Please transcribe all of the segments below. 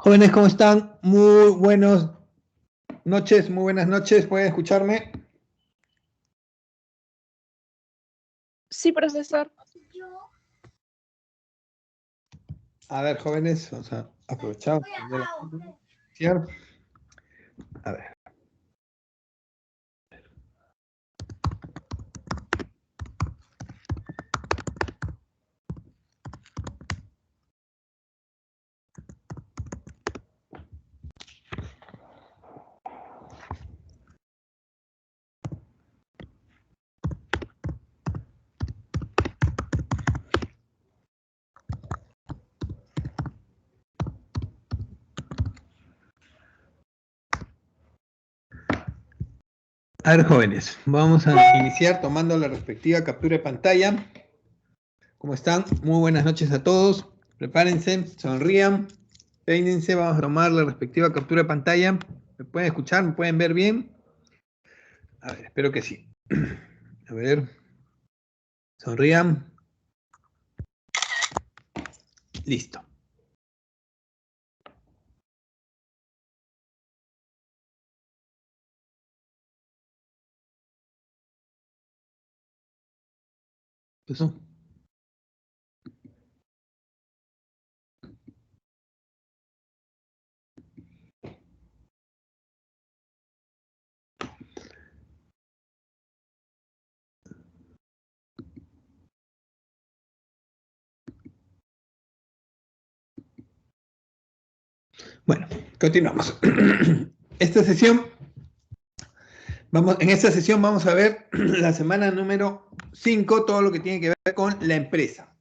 Jóvenes, ¿cómo están? Muy buenas noches, muy buenas noches. ¿Pueden escucharme? Sí, profesor. A ver, jóvenes, vamos a aprovechar. A ver. A ver, jóvenes, vamos a iniciar tomando la respectiva captura de pantalla. ¿Cómo están? Muy buenas noches a todos. Prepárense, sonrían, peínense. Vamos a tomar la respectiva captura de pantalla. ¿Me pueden escuchar? ¿Me pueden ver bien? A ver, espero que sí. A ver. Sonrían. Listo. ¿Eso? Bueno, continuamos. Esta sesión, en esta sesión vamos a ver la semana número 5, todo lo que tiene que ver con la empresa.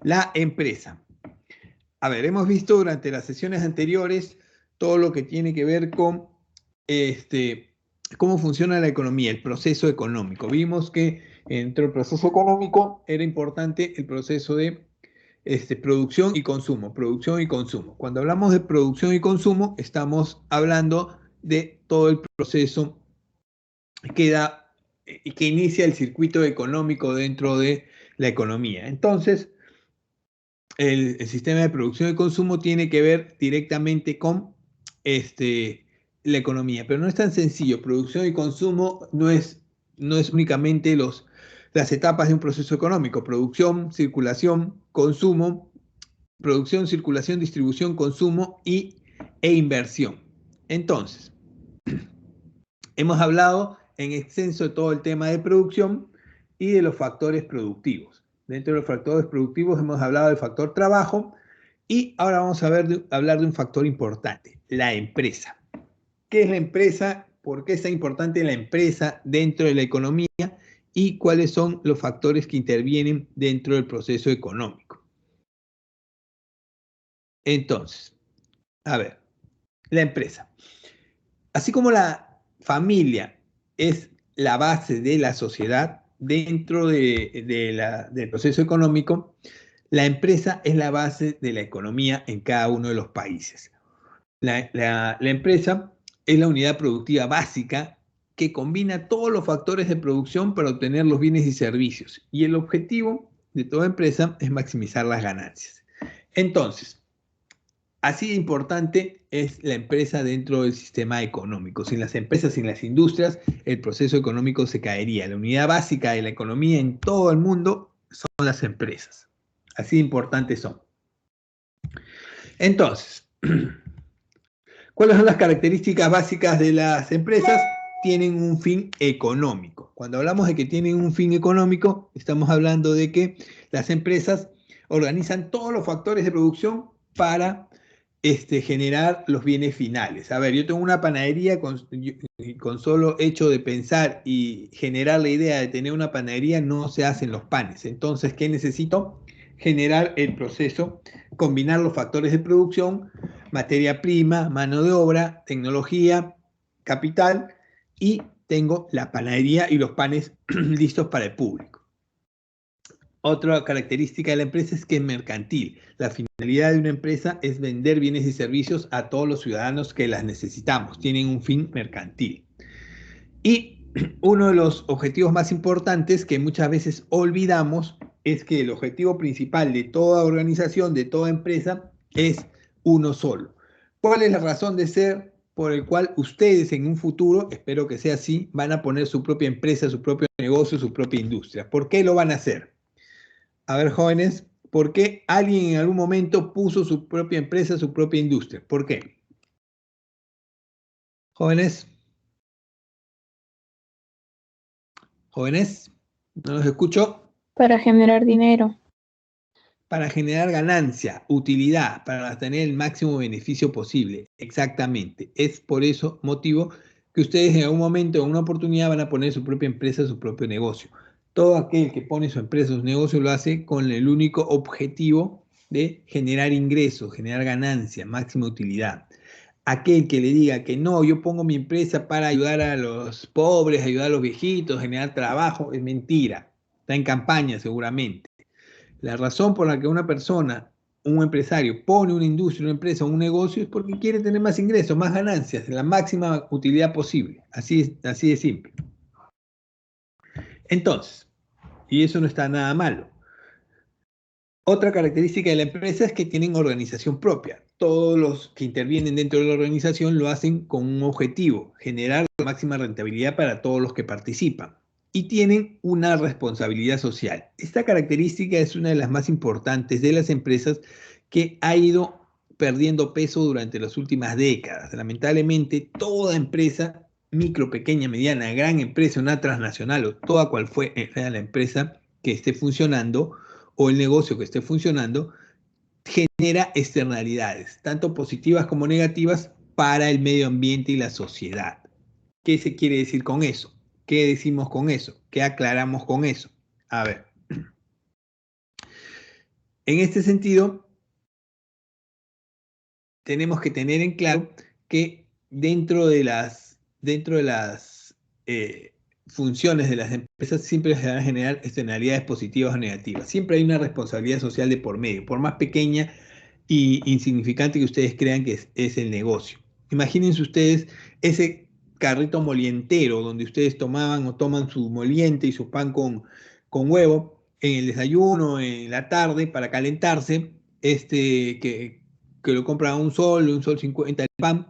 La empresa. A ver, hemos visto durante las sesiones anteriores todo lo que tiene que ver con cómo funciona la economía, el proceso económico. Vimos que dentro del proceso económico era importante el proceso de producción y consumo, producción y consumo. Cuando hablamos de producción y consumo, estamos hablando de todo el proceso que inicia el circuito económico dentro de la economía. Entonces, el sistema de producción y consumo tiene que ver directamente con la economía, pero no es tan sencillo. Producción y consumo no es únicamente las etapas de un proceso económico. Producción, circulación, consumo, producción, circulación, distribución, consumo e inversión. Entonces, hemos hablado en extenso de todo el tema de producción y de los factores productivos. Dentro de los factores productivos hemos hablado del factor trabajo y ahora vamos a hablar de un factor importante, la empresa. ¿Qué es la empresa? ¿Por qué es tan importante la empresa dentro de la economía? ¿Y cuáles son los factores que intervienen dentro del proceso económico? Entonces, a ver, la empresa. Así como la familia es la base de la sociedad dentro del proceso económico, la empresa es la base de la economía en cada uno de los países. La empresa es la unidad productiva básica que combina todos los factores de producción para obtener los bienes y servicios. Y el objetivo de toda empresa es maximizar las ganancias. Entonces, así de importante es la empresa dentro del sistema económico. Sin las empresas, sin las industrias, el proceso económico se caería. La unidad básica de la economía en todo el mundo son las empresas. Así de importantes son. Entonces, ¿cuáles son las características básicas de las empresas? Tienen un fin económico. Cuando hablamos de que tienen un fin económico, estamos hablando de que las empresas organizan todos los factores de producción para generar los bienes finales. A ver, yo tengo una panadería con solo hecho de pensar y generar la idea de tener una panadería, no se hacen los panes. Entonces, ¿qué necesito? Generar el proceso, combinar los factores de producción, materia prima, mano de obra, tecnología, capital, y tengo la panadería y los panes listos para el público. Otra característica de la empresa es que es mercantil. La finalidad de una empresa es vender bienes y servicios a todos los ciudadanos que las necesitamos. Tienen un fin mercantil. Y uno de los objetivos más importantes que muchas veces olvidamos es que el objetivo principal de toda organización, de toda empresa, es uno solo. ¿Cuál es la razón de ser por el cual ustedes en un futuro, espero que sea así, van a poner su propia empresa, su propio negocio, su propia industria? ¿Por qué lo van a hacer? A ver, jóvenes, ¿por qué alguien en algún momento puso su propia empresa, su propia industria? ¿Por qué? Jóvenes, jóvenes, no los escucho. Para generar dinero. Para generar ganancia, utilidad, para tener el máximo beneficio posible. Exactamente. Es por eso motivo que ustedes en algún momento, en una oportunidad, van a poner su propia empresa, su propio negocio. Todo aquel que pone su empresa, su negocio, lo hace con el único objetivo de generar ingresos, generar ganancia, máxima utilidad. Aquel que le diga que no, yo pongo mi empresa para ayudar a los pobres, ayudar a los viejitos, generar trabajo, es mentira. Está en campaña seguramente. La razón por la que una persona, un empresario, pone una industria, una empresa, un negocio es porque quiere tener más ingresos, más ganancias, la máxima utilidad posible. Así de simple. Entonces, y eso no está nada malo. Otra característica de la empresa es que tienen organización propia. Todos los que intervienen dentro de la organización lo hacen con un objetivo, generar la máxima rentabilidad para todos los que participan. Y tienen una responsabilidad social. Esta característica es una de las más importantes de las empresas que ha ido perdiendo peso durante las últimas décadas. Lamentablemente, toda empresa, micro, pequeña, mediana, gran empresa, una transnacional o toda cual fue la empresa que esté funcionando, o el negocio que esté funcionando, genera externalidades, tanto positivas como negativas, para el medio ambiente y la sociedad. ¿Qué se quiere decir con eso? ¿Qué decimos con eso? ¿Qué aclaramos con eso? A ver, en este sentido, tenemos que tener en claro que dentro de las funciones de las empresas siempre se van a generar externalidades positivas o negativas. Siempre hay una responsabilidad social de por medio, por más pequeña y insignificante que ustedes crean que es el negocio. Imagínense ustedes ese carrito molientero donde ustedes tomaban o toman su moliente y su pan con huevo en el desayuno, en la tarde, para calentarse, que lo compran a un sol 50 el pan.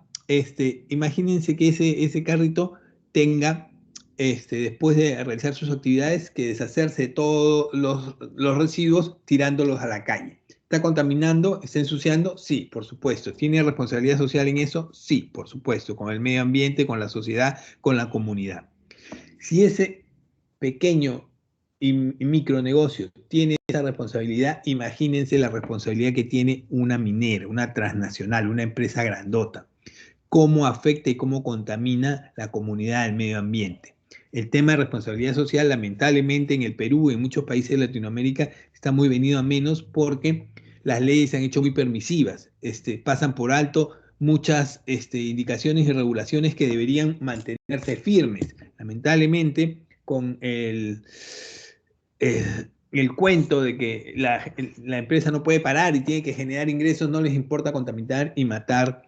Imagínense que ese carrito tenga, después de realizar sus actividades, que deshacerse de todos los residuos tirándolos a la calle. ¿Está contaminando? ¿Está ensuciando? Sí, por supuesto. ¿Tiene responsabilidad social en eso? Sí, por supuesto, con el medio ambiente, con la sociedad, con la comunidad. Si ese pequeño y micronegocio tiene esa responsabilidad, imagínense la responsabilidad que tiene una minera, una transnacional, una empresa grandota. Cómo afecta y cómo contamina la comunidad del medio ambiente. El tema de responsabilidad social, lamentablemente, en el Perú y en muchos países de Latinoamérica está muy venido a menos porque las leyes se han hecho muy permisivas. Pasan por alto muchas indicaciones y regulaciones que deberían mantenerse firmes. Lamentablemente, con el cuento de que la empresa no puede parar y tiene que generar ingresos, no les importa contaminar y matar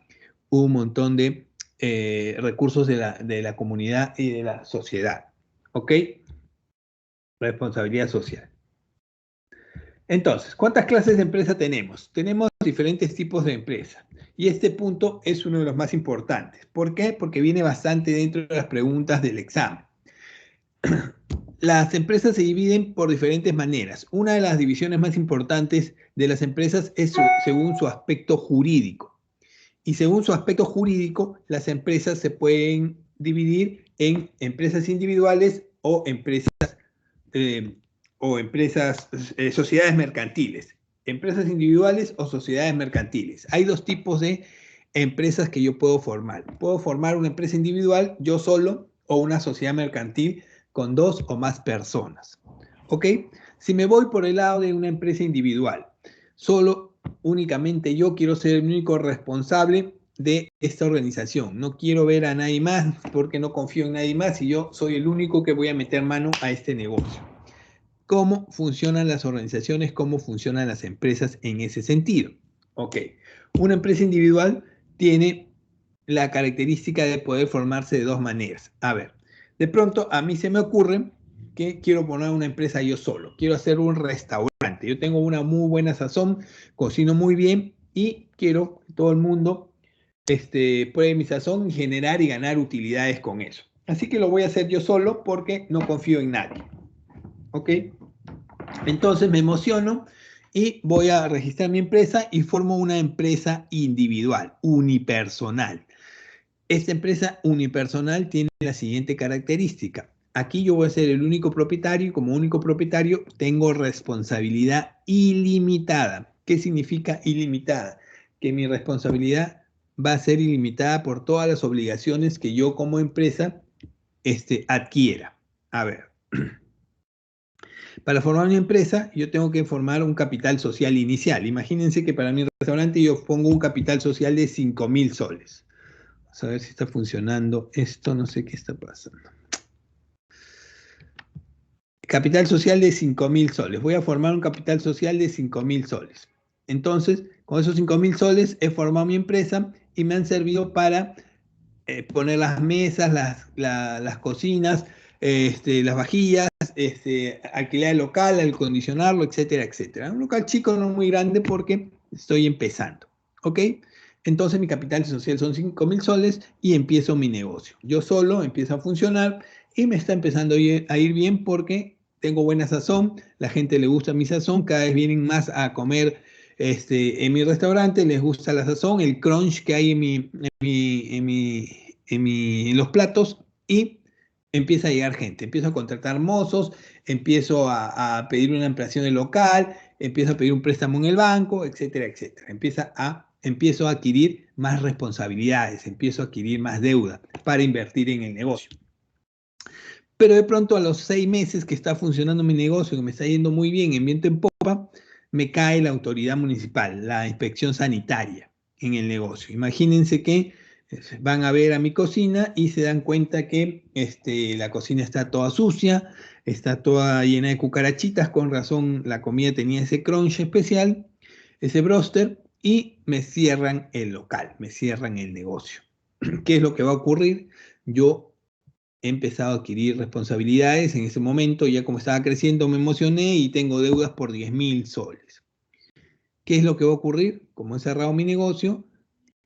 un montón de recursos de la comunidad y de la sociedad. ¿Ok? Responsabilidad social. Entonces, ¿cuántas clases de empresa tenemos? Tenemos diferentes tipos de empresa. Y este punto es uno de los más importantes. ¿Por qué? Porque viene bastante dentro de las preguntas del examen. Las empresas se dividen por diferentes maneras. Una de las divisiones más importantes de las empresas es según su aspecto jurídico. Y según su aspecto jurídico, las empresas se pueden dividir en empresas individuales o sociedades mercantiles. Empresas individuales o sociedades mercantiles. Hay dos tipos de empresas que yo puedo formar. Puedo formar una empresa individual, yo solo, o una sociedad mercantil con dos o más personas. ¿Ok? Si me voy por el lado de una empresa individual, solo, únicamente yo quiero ser el único responsable de esta organización. No quiero ver a nadie más porque no confío en nadie más y yo soy el único que voy a meter mano a este negocio. ¿Cómo funcionan las organizaciones? ¿Cómo funcionan las empresas en ese sentido? Ok, una empresa individual tiene la característica de poder formarse de dos maneras. A ver, de pronto a mí se me ocurre que quiero poner una empresa yo solo. Quiero hacer un restaurante. Yo tengo una muy buena sazón, cocino muy bien y quiero que todo el mundo pruebe mi sazón, generar y ganar utilidades con eso. Así que lo voy a hacer yo solo porque no confío en nadie. ¿Ok? Entonces me emociono y voy a registrar mi empresa y formo una empresa individual, unipersonal. Esta empresa unipersonal tiene la siguiente característica. Aquí yo voy a ser el único propietario y como único propietario tengo responsabilidad ilimitada. ¿Qué significa ilimitada? Que mi responsabilidad va a ser ilimitada por todas las obligaciones que yo como empresa adquiera. A ver, para formar una empresa yo tengo que formar un capital social inicial. Imagínense que para mi restaurante yo pongo un capital social de 5.000 soles. Vamos a ver si está funcionando esto, no sé qué está pasando. Capital social de 5.000 soles. Voy a formar un capital social de 5.000 soles. Entonces, con esos 5.000 soles he formado mi empresa y me han servido para poner las mesas, las cocinas, las vajillas, alquilar el local, acondicionarlo, etcétera, etcétera. Un local chico, no muy grande porque estoy empezando. ¿Ok? Entonces mi capital social son 5.000 soles y empiezo mi negocio. Yo solo empiezo a funcionar y me está empezando a ir bien porque tengo buena sazón, la gente le gusta mi sazón, cada vez vienen más a comer en mi restaurante, les gusta la sazón, el crunch que hay en los platos y empieza a llegar gente, empiezo a contratar mozos, empiezo a pedir una ampliación del local, empiezo a pedir un préstamo en el banco, etcétera, etcétera. Empiezo a adquirir más responsabilidades, empiezo a adquirir más deuda para invertir en el negocio. Pero de pronto a los 6 meses que está funcionando mi negocio, que me está yendo muy bien, en viento en popa, me cae la autoridad municipal, la inspección sanitaria en el negocio. Imagínense que van a ver a mi cocina y se dan cuenta que la cocina está toda sucia, está toda llena de cucarachitas, con razón la comida tenía ese crunch especial, ese broster, y me cierran el local, me cierran el negocio. ¿Qué es lo que va a ocurrir? Yo he empezado a adquirir responsabilidades en ese momento, ya como estaba creciendo me emocioné y tengo deudas por 10.000 soles. ¿Qué es lo que va a ocurrir? Como he cerrado mi negocio,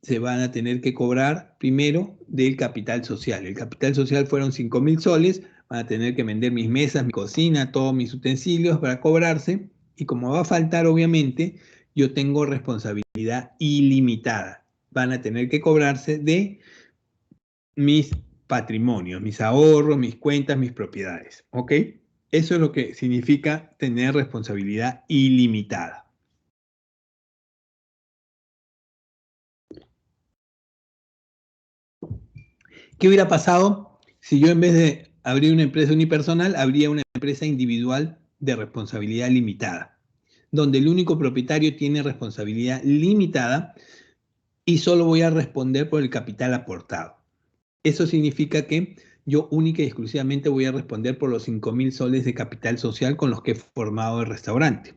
se van a tener que cobrar primero del capital social. El capital social fueron 5.000 soles, van a tener que vender mis mesas, mi cocina, todos mis utensilios para cobrarse y como va a faltar obviamente, yo tengo responsabilidad ilimitada. Van a tener que cobrarse de mis patrimonios, mis ahorros, mis cuentas, mis propiedades. ¿Ok? Eso es lo que significa tener responsabilidad ilimitada. ¿Qué hubiera pasado si yo en vez de abrir una empresa unipersonal, abría una empresa individual de responsabilidad limitada, donde el único propietario tiene responsabilidad limitada y solo voy a responder por el capital aportado? Eso significa que yo única y exclusivamente voy a responder por los 5.000 soles de capital social con los que he formado el restaurante.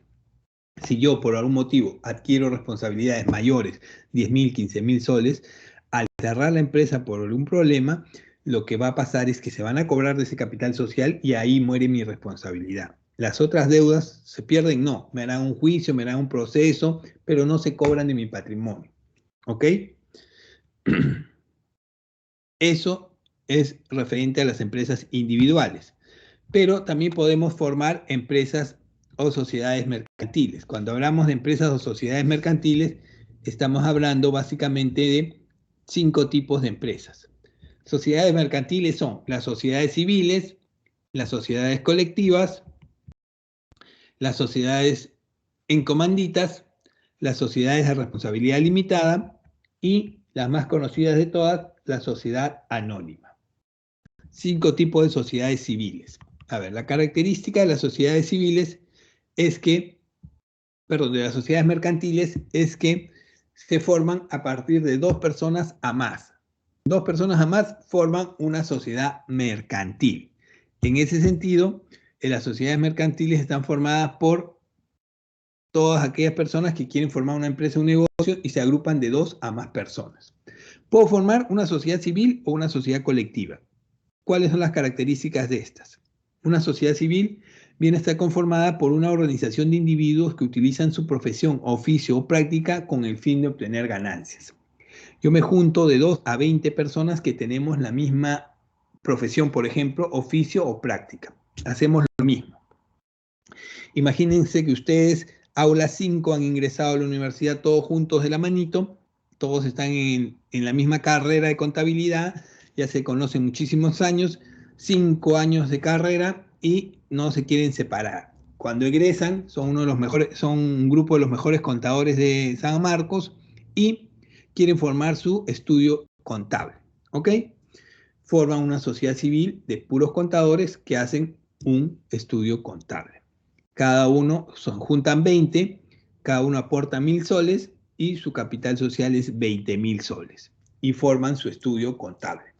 Si yo por algún motivo adquiero responsabilidades mayores, 10.000, 15.000 soles, al cerrar la empresa por algún problema, lo que va a pasar es que se van a cobrar de ese capital social y ahí muere mi responsabilidad. Las otras deudas se pierden, no, me harán un juicio, me harán un proceso, pero no se cobran de mi patrimonio. ¿Ok? Eso es referente a las empresas individuales, pero también podemos formar empresas o sociedades mercantiles. Cuando hablamos de empresas o sociedades mercantiles, estamos hablando básicamente de 5 tipos de empresas. Sociedades mercantiles son las sociedades civiles, las sociedades colectivas, las sociedades en comanditas, las sociedades de responsabilidad limitada y las más conocidas de todas, la sociedad anónima. 5 tipos de sociedades civiles. A ver, la característica de las sociedades civiles es que, perdón, de las sociedades mercantiles es que se forman a partir de 2 personas a más. 2 personas a más forman una sociedad mercantil. En ese sentido, las sociedades mercantiles están formadas por todas aquellas personas que quieren formar una empresa o un negocio y se agrupan de 2 a más personas. Puedo formar una sociedad civil o una sociedad colectiva. ¿Cuáles son las características de estas? Una sociedad civil viene a estar conformada por una organización de individuos que utilizan su profesión, oficio o práctica con el fin de obtener ganancias. Yo me junto de 2 a 20 personas que tenemos la misma profesión, por ejemplo, oficio o práctica. Hacemos lo mismo. Imagínense que ustedes, aula 5, han ingresado a la universidad todos juntos de la manito, todos están en la misma carrera de contabilidad, ya se conocen muchísimos años, 5 años de carrera y no se quieren separar. Cuando egresan, son un grupo de los mejores contadores de San Marcos y quieren formar su estudio contable, ¿ok? Forman una sociedad civil de puros contadores que hacen un estudio contable. Cada uno, juntan 20, cada uno aporta 1.000 soles y su capital social es 20.000 soles y forman su estudio contable.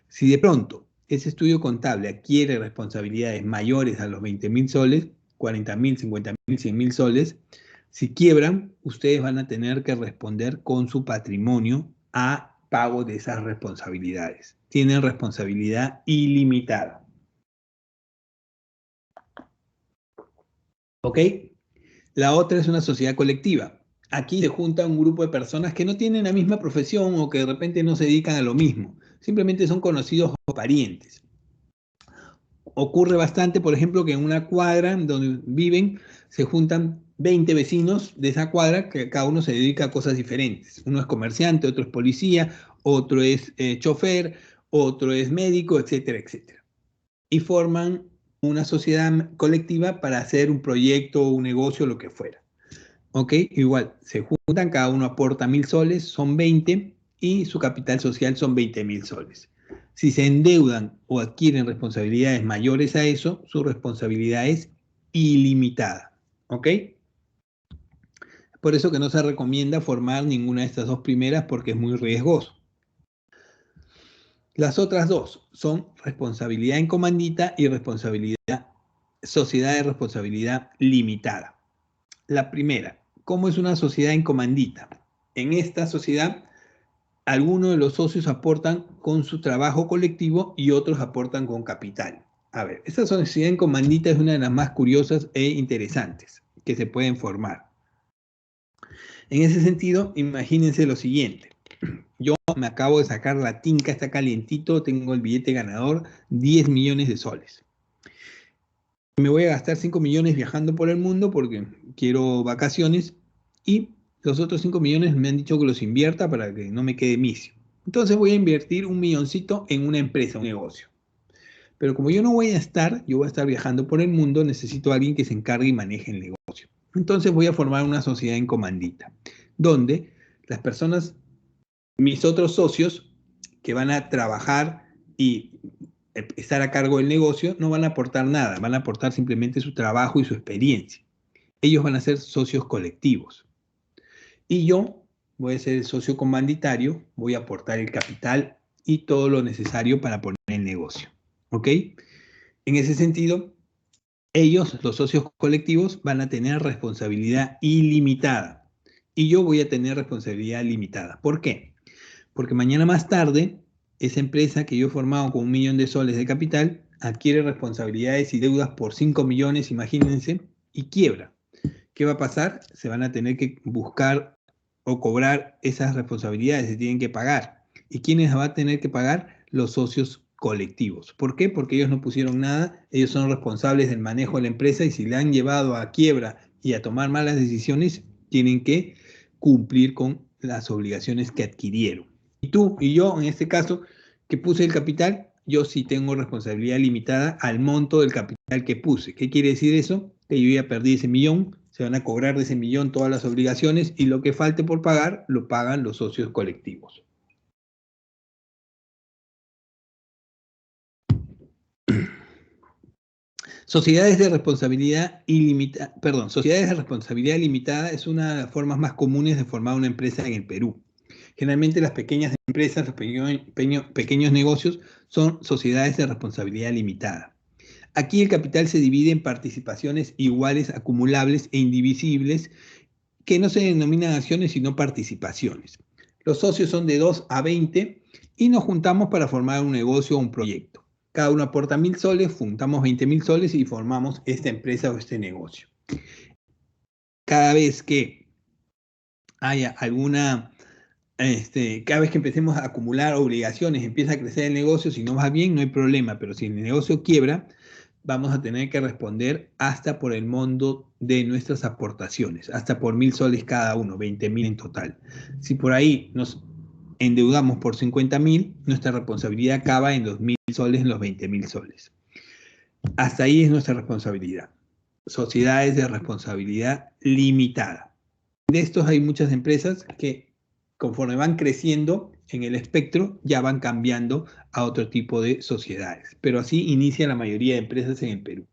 Si de pronto ese estudio contable adquiere responsabilidades mayores a los 20.000 soles, 40.000, 50.000, 100.000 soles, si quiebran, ustedes van a tener que responder con su patrimonio a pago de esas responsabilidades. Tienen responsabilidad ilimitada. ¿Ok? La otra es una sociedad colectiva. Aquí se junta un grupo de personas que no tienen la misma profesión o que de repente no se dedican a lo mismo. Simplemente son conocidos o parientes. Ocurre bastante, por ejemplo, que en una cuadra donde viven se juntan 20 vecinos de esa cuadra que cada uno se dedica a cosas diferentes. Uno es comerciante, otro es policía, otro es chofer, otro es médico, etcétera, etcétera. Y forman una sociedad colectiva para hacer un proyecto, un negocio, lo que fuera. ¿Ok? Igual, se juntan, cada uno aporta 1.000 soles, son 20, y su capital social son 20.000 soles. Si se endeudan o adquieren responsabilidades mayores a eso, su responsabilidad es ilimitada. ¿Ok? Por eso que no se recomienda formar ninguna de estas dos primeras porque es muy riesgoso. Las otras dos son responsabilidad en comandita y sociedad de responsabilidad limitada. La primera, ¿cómo es una sociedad en comandita? En esta sociedad, algunos de los socios aportan con su trabajo colectivo y otros aportan con capital. A ver, esta sociedad en comandita es una de las más curiosas e interesantes que se pueden formar. En ese sentido, imagínense lo siguiente. Yo me acabo de sacar la tinca, está calientito, tengo el billete ganador, 10 millones de soles. Me voy a gastar 5 millones viajando por el mundo porque quiero vacaciones y los otros 5 millones me han dicho que los invierta para que no me quede misio. Entonces voy a invertir 1 milloncito en una empresa, un negocio. Pero como yo no voy a estar, yo voy a estar viajando por el mundo, necesito a alguien que se encargue y maneje el negocio. Entonces voy a formar una sociedad en comandita, donde las personas, mis otros socios, que van a trabajar y estar a cargo del negocio, no van a aportar nada, van a aportar simplemente su trabajo y su experiencia. Ellos van a ser socios colectivos. Y yo voy a ser el socio comanditario, voy a aportar el capital y todo lo necesario para poner el negocio. ¿Ok? En ese sentido, ellos, los socios colectivos, van a tener responsabilidad ilimitada. Y yo voy a tener responsabilidad limitada. ¿Por qué? Porque mañana más tarde, esa empresa que yo he formado con 1 millón de soles de capital adquiere responsabilidades y deudas por 5 millones, imagínense, y quiebra. ¿Qué va a pasar? Se van a tener que buscar o cobrar esas responsabilidades, se tienen que pagar. ¿Y quiénes va a tener que pagar? Los socios colectivos. ¿Por qué? Porque ellos no pusieron nada, ellos son responsables del manejo de la empresa y si la han llevado a quiebra y a tomar malas decisiones, tienen que cumplir con las obligaciones que adquirieron. Y tú y yo, en este caso, que puse el capital, yo sí tengo responsabilidad limitada al monto del capital que puse. ¿Qué quiere decir eso? Que yo ya perdí ese millón, se van a cobrar de ese millón todas las obligaciones y lo que falte por pagar, lo pagan los socios colectivos. Sociedades de responsabilidad ilimitada, sociedades de responsabilidad limitada es una de las formas más comunes de formar una empresa en el Perú. Generalmente las pequeñas empresas, los pequeños negocios son sociedades de responsabilidad limitada. Aquí el capital se divide en participaciones iguales, acumulables e indivisibles, que no se denominan acciones sino participaciones. Los socios son de 2 a 20 y nos juntamos para formar un negocio o un proyecto. Cada uno aporta 1.000 soles, juntamos 20.000 soles y formamos esta empresa o este negocio. Cada vez que haya alguna cada vez que empecemos a acumular obligaciones, empieza a crecer el negocio, si no va bien, no hay problema, pero si el negocio quiebra, vamos a tener que responder hasta por el monto de nuestras aportaciones, hasta por 1.000 soles cada uno, 20.000 en total. Si por ahí nos endeudamos por 50.000, nuestra responsabilidad acaba en los 1.000 soles, en los 20.000 soles. Hasta ahí es nuestra responsabilidad. Sociedades de responsabilidad limitada. De estos hay muchas empresas que conforme van creciendo en el espectro ya van cambiando a otro tipo de sociedades. Pero así inicia la mayoría de empresas en el Perú.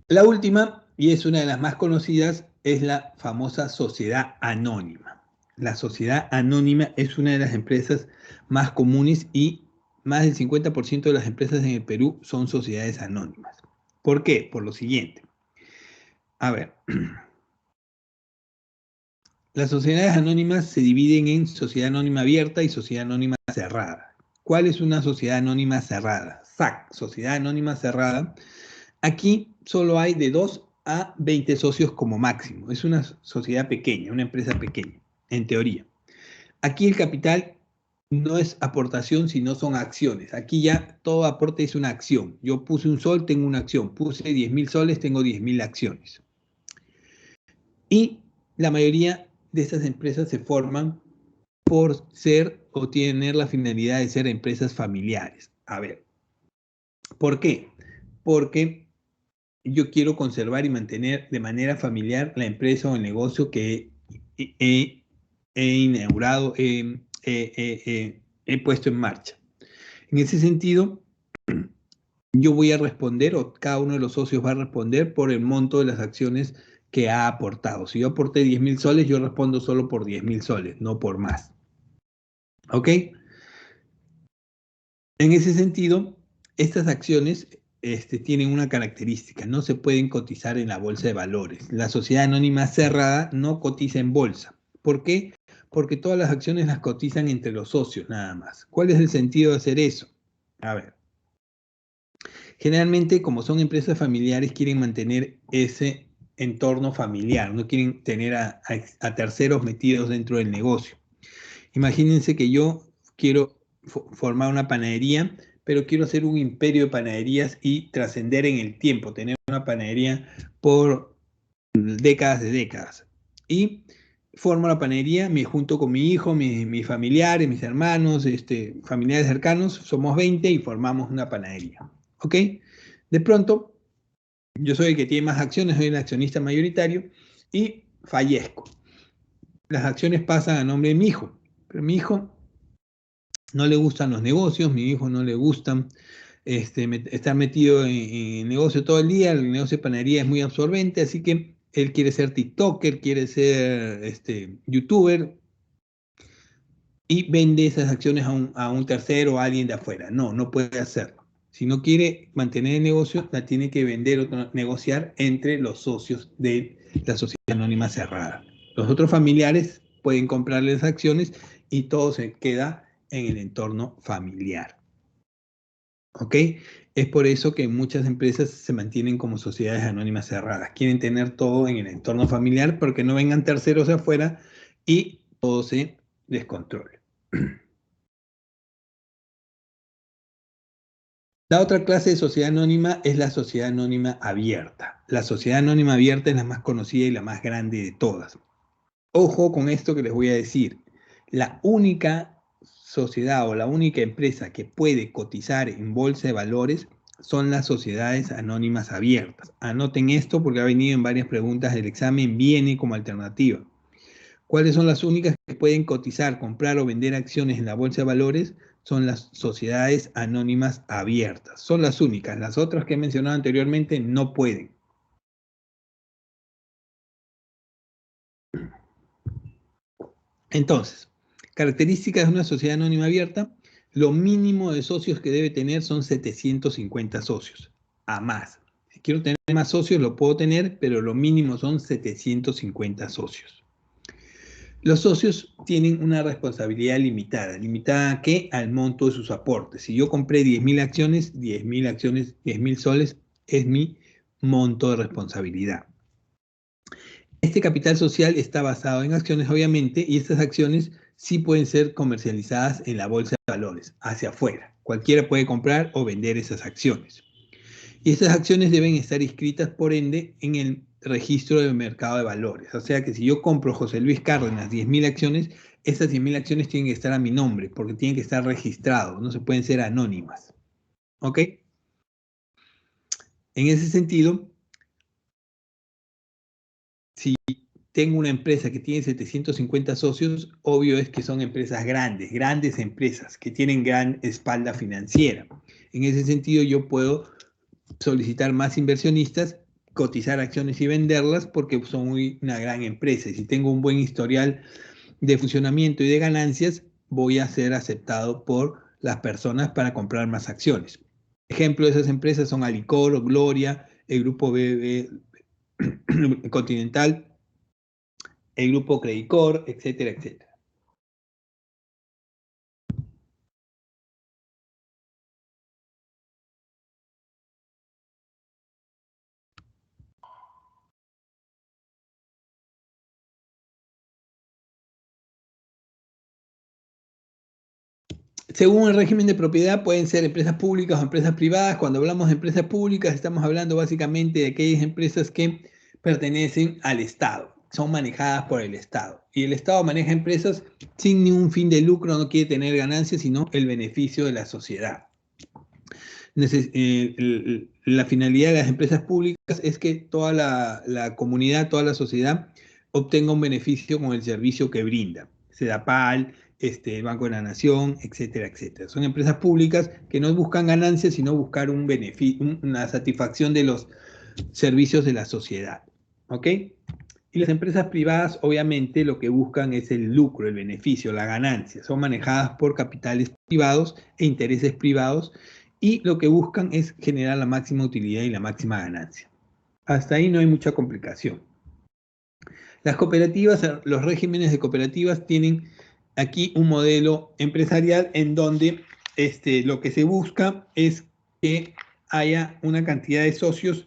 La última, y es una de las más conocidas, es la famosa sociedad anónima. La sociedad anónima es una de las empresas más comunes y más del 50% de las empresas en el Perú son sociedades anónimas. ¿Por qué? Por lo siguiente. A ver, las sociedades anónimas se dividen en sociedad anónima abierta y sociedad anónima cerrada. ¿Cuál es una sociedad anónima cerrada? SAC, sociedad anónima cerrada. Aquí solo hay de 2 a 20 socios como máximo. Es una sociedad pequeña, una empresa pequeña, en teoría. Aquí el capital no es aportación, sino son acciones. Aquí ya todo aporte es una acción. Yo puse un sol, tengo una acción. Puse 10.000 soles, tengo 10.000 acciones. Y la mayoría de estas empresas se forman por ser o tener la finalidad de ser empresas familiares. A ver, ¿por qué? Porque yo quiero conservar y mantener de manera familiar la empresa o el negocio que he inaugurado, he puesto en marcha. En ese sentido, yo voy a responder, o cada uno de los socios va a responder por el monto de las acciones que ha aportado. Si yo aporté 10.000 soles, yo respondo solo por 10.000 soles, no por más. ¿Ok? En ese sentido, estas acciones tienen una característica, no se pueden cotizar en la bolsa de valores. La sociedad anónima cerrada no cotiza en bolsa. ¿Por qué? Porque todas las acciones las cotizan entre los socios nada más. ¿Cuál es el sentido de hacer eso? A ver, generalmente como son empresas familiares quieren mantener ese entorno familiar, no quieren tener a terceros metidos dentro del negocio. Imagínense que yo quiero formar una panadería, pero quiero hacer un imperio de panaderías y trascender en el tiempo, tener una panadería por décadas de décadas. Y formo la panadería, me junto con mi hijo, mis familiares, mis hermanos, familiares cercanos, somos 20 y formamos una panadería. ¿Ok? De pronto, yo soy el que tiene más acciones, soy el accionista mayoritario y fallezco. Las acciones pasan a nombre de mi hijo, pero mi hijo no le gustan los negocios, mi hijo no le gustan estar metido en negocio todo el día, el negocio de panadería es muy absorbente, así que él quiere ser TikToker, quiere ser YouTuber y vende esas acciones a un tercero o a alguien de afuera. No, no puede hacerlo. Si no quiere mantener el negocio, la tiene que vender o negociar entre los socios de la sociedad anónima cerrada. Los otros familiares pueden comprarle las acciones y todo se queda en el entorno familiar. ¿Ok? Es por eso que muchas empresas se mantienen como sociedades anónimas cerradas. Quieren tener todo en el entorno familiar porque no vengan terceros de afuera y todo se descontrole. La otra clase de sociedad anónima es la sociedad anónima abierta. La sociedad anónima abierta es la más conocida y la más grande de todas. Ojo con esto que les voy a decir. La única sociedad o la única empresa que puede cotizar en bolsa de valores son las sociedades anónimas abiertas. Anoten esto porque ha venido en varias preguntas del examen, viene como alternativa. ¿Cuáles son las únicas que pueden cotizar, comprar o vender acciones en la bolsa de valores? Son las sociedades anónimas abiertas. Son las únicas. Las otras que he mencionado anteriormente no pueden. Entonces, características de una sociedad anónima abierta, lo mínimo de socios que debe tener son 750 socios, a más. Si quiero tener más socios, lo puedo tener, pero lo mínimo son 750 socios. Los socios tienen una responsabilidad limitada. ¿Limitada a qué? Al monto de sus aportes. Si yo compré 10.000 acciones, 10.000 acciones, 10.000 soles es mi monto de responsabilidad. Este capital social está basado en acciones, obviamente, y estas acciones sí pueden ser comercializadas en la bolsa de valores, hacia afuera. Cualquiera puede comprar o vender esas acciones. Y estas acciones deben estar inscritas, por ende, en el registro del mercado de valores. O sea que si yo compro José Luis Cárdenas 10.000 acciones, esas 10.000 acciones tienen que estar a mi nombre, porque tienen que estar registrados, no se pueden ser anónimas. ¿Ok? En ese sentido, si tengo una empresa que tiene 750 socios, obvio es que son empresas grandes, grandes empresas que tienen gran espalda financiera. En ese sentido, yo puedo solicitar más inversionistas, cotizar acciones y venderlas porque son una gran empresa. Y si tengo un buen historial de funcionamiento y de ganancias, voy a ser aceptado por las personas para comprar más acciones. Ejemplo de esas empresas son Alicor, Gloria, el grupo BB Continental, el grupo Credicor, etcétera, etcétera. Según el régimen de propiedad, pueden ser empresas públicas o empresas privadas. Cuando hablamos de empresas públicas, estamos hablando básicamente de aquellas empresas que pertenecen al Estado, son manejadas por el Estado. Y el Estado maneja empresas sin ningún fin de lucro, no quiere tener ganancias, sino el beneficio de la sociedad. La finalidad de las empresas públicas es que toda la comunidad, toda la sociedad obtenga un beneficio con el servicio que brinda. Sedapal, Banco de la Nación, etcétera, etcétera. Son empresas públicas que no buscan ganancias, sino buscar un beneficio, una satisfacción de los servicios de la sociedad. ¿Ok? Y las empresas privadas, obviamente, lo que buscan es el lucro, el beneficio, la ganancia. Son manejadas por capitales privados e intereses privados y lo que buscan es generar la máxima utilidad y la máxima ganancia. Hasta ahí no hay mucha complicación. Las cooperativas, los regímenes de cooperativas tienen aquí un modelo empresarial en donde lo que se busca es que haya una cantidad de socios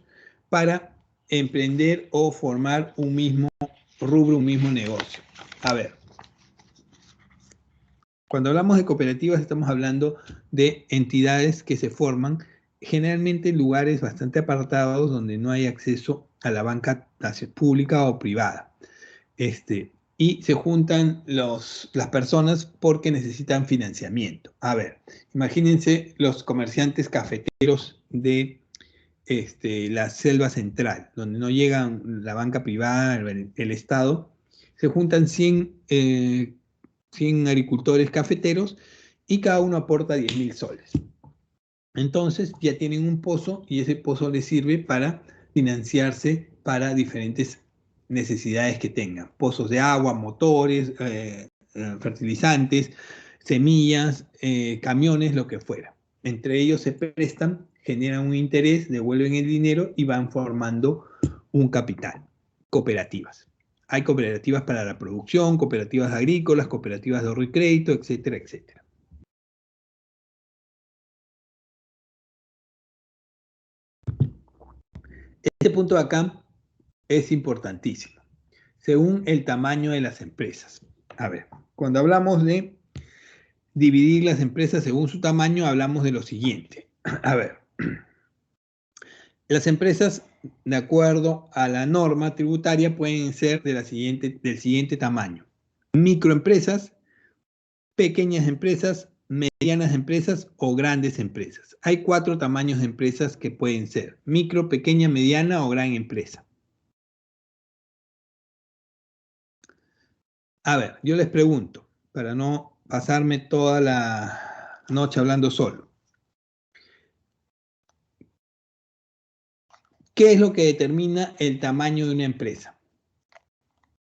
para emprender o formar un mismo rubro, un mismo negocio. A ver, cuando hablamos de cooperativas estamos hablando de entidades que se forman generalmente en lugares bastante apartados donde no hay acceso a la banca pública o privada. Y se juntan las personas porque necesitan financiamiento. A ver, imagínense los comerciantes cafeteros de la selva central, donde no llegan la banca privada, el Estado, se juntan 100 agricultores cafeteros y cada uno aporta 10.000 soles. Entonces ya tienen un pozo y ese pozo les sirve para financiarse para diferentes necesidades que tengan. Pozos de agua, motores, fertilizantes, semillas, camiones, lo que fuera. Entre ellos se prestan, generan un interés, devuelven el dinero y van formando un capital. Cooperativas. Hay cooperativas para la producción, cooperativas agrícolas, cooperativas de ahorro y crédito, etcétera, etcétera. Este punto de acá es importantísimo, según el tamaño de las empresas. A ver, cuando hablamos de dividir las empresas según su tamaño, hablamos de lo siguiente. A ver, las empresas, de acuerdo a la norma tributaria, pueden ser del siguiente tamaño. Microempresas, pequeñas empresas, medianas empresas o grandes empresas. Hay 4 tamaños de empresas que pueden ser: micro, pequeña, mediana o gran empresa. A ver, yo les pregunto, para no pasarme toda la noche hablando solo. ¿Qué es lo que determina el tamaño de una empresa?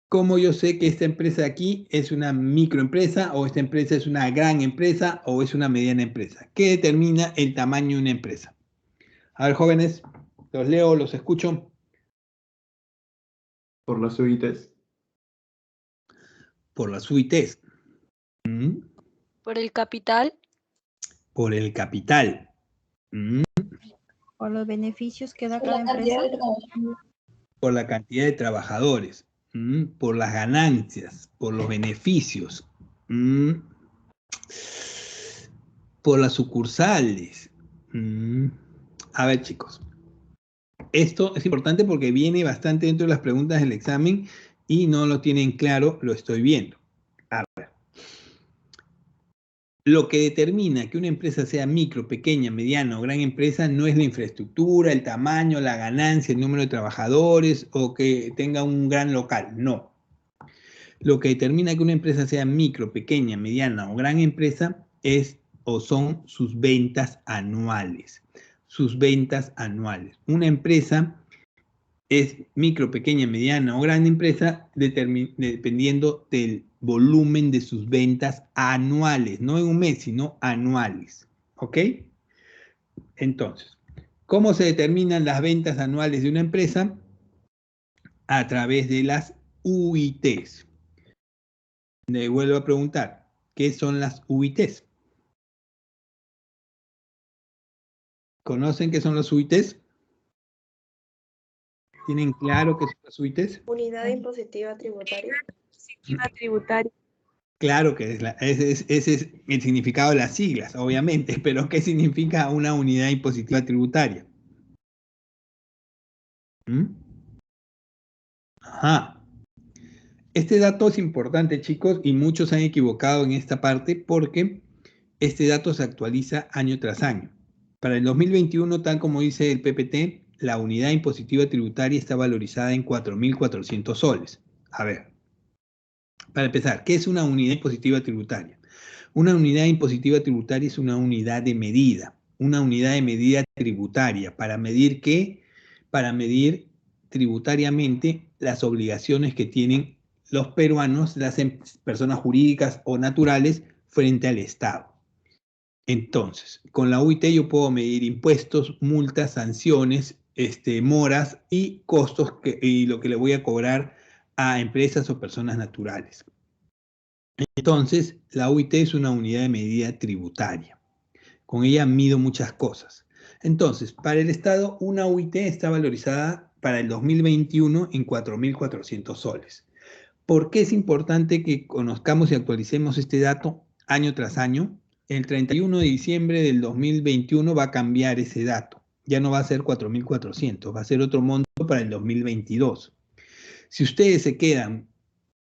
¿Cómo yo sé que esta empresa aquí es una microempresa o esta empresa es una gran empresa o es una mediana empresa? ¿Qué determina el tamaño de una empresa? A ver, jóvenes, los leo, los escucho. Por las UITs. Por las UITs. ¿Por el capital? Por el capital. Por los beneficios que da cada empresa. Por la cantidad de trabajadores. por las ganancias, por los beneficios, por las sucursales. A ver, chicos. Esto es importante porque viene bastante dentro de las preguntas del examen y no lo tienen claro, lo estoy viendo. A ver. Lo que determina que una empresa sea micro, pequeña, mediana o gran empresa no es la infraestructura, el tamaño, la ganancia, el número de trabajadores o que tenga un gran local, no. Lo que determina que una empresa sea micro, pequeña, mediana o gran empresa es o son sus ventas anuales. Sus ventas anuales. Una empresa es micro, pequeña, mediana o gran empresa dependiendo del volumen de sus ventas anuales, no en un mes, sino anuales. ¿Ok? Entonces, ¿cómo se determinan las ventas anuales de una empresa? A través de las UITs. Le vuelvo a preguntar, ¿qué son las UITs? ¿Conocen qué son las UITs? ¿Tienen claro qué son las UITs? Unidad impositiva tributaria. Claro que ese es el significado de las siglas, obviamente, pero ¿qué significa una unidad impositiva tributaria? Ajá. Este dato es importante, chicos, y muchos se han equivocado en esta parte porque este dato se actualiza año tras año. Para el 2021, tal como dice el PPT, la unidad impositiva tributaria está valorizada en 4.400 soles. A ver, para empezar, ¿qué es una unidad impositiva tributaria? Una unidad impositiva tributaria es una unidad de medida tributaria. ¿Para medir qué? Para medir tributariamente las obligaciones que tienen los peruanos, las personas jurídicas o naturales, frente al Estado. Entonces, con la UIT yo puedo medir impuestos, multas, sanciones, moras y costos y lo que le voy a cobrar a empresas o personas naturales. Entonces, la UIT es una unidad de medida tributaria. Con ella mido muchas cosas. Entonces, para el Estado, una UIT está valorizada para el 2021 en 4.400 soles. ¿Por qué es importante que conozcamos y actualicemos este dato año tras año? El 31 de diciembre del 2021 va a cambiar ese dato. Ya no va a ser 4.400, va a ser otro monto para el 2022. Si ustedes se quedan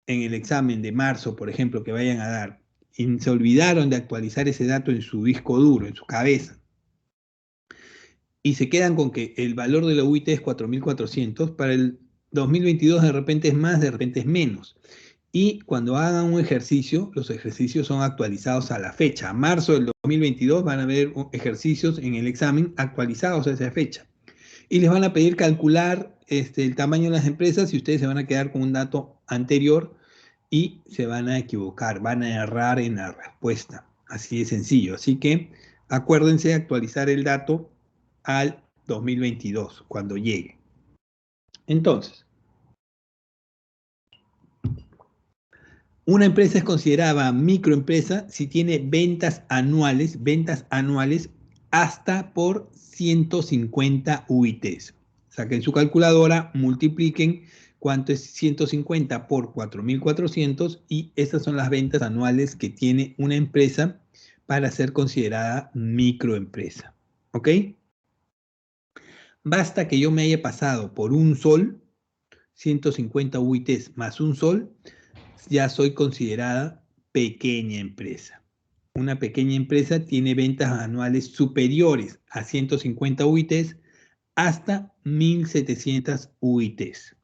en el examen de marzo, por ejemplo, que vayan a dar, y se olvidaron de actualizar ese dato en su disco duro, en su cabeza, y se quedan con que el valor de la UIT es 4.400, para el 2022 de repente es más, de repente es menos. Y cuando hagan un ejercicio, los ejercicios son actualizados a la fecha. A marzo del 2022 van a haber ejercicios en el examen actualizados a esa fecha. Y les van a pedir calcular el tamaño de las empresas y ustedes se van a quedar con un dato anterior y se van a equivocar, van a errar en la respuesta. Así de sencillo. Así que acuérdense de actualizar el dato al 2022, cuando llegue. Entonces, una empresa es considerada microempresa si tiene ventas anuales hasta por 150 UITs. Saquen su calculadora, multipliquen cuánto es 150 por 4.400 y estas son las ventas anuales que tiene una empresa para ser considerada microempresa. ¿Ok? Basta que yo me haya pasado por un sol, 150 UITs más un sol, ya soy considerada pequeña empresa. Una pequeña empresa tiene ventas anuales superiores a 150 UITs hasta 1.700 UITs.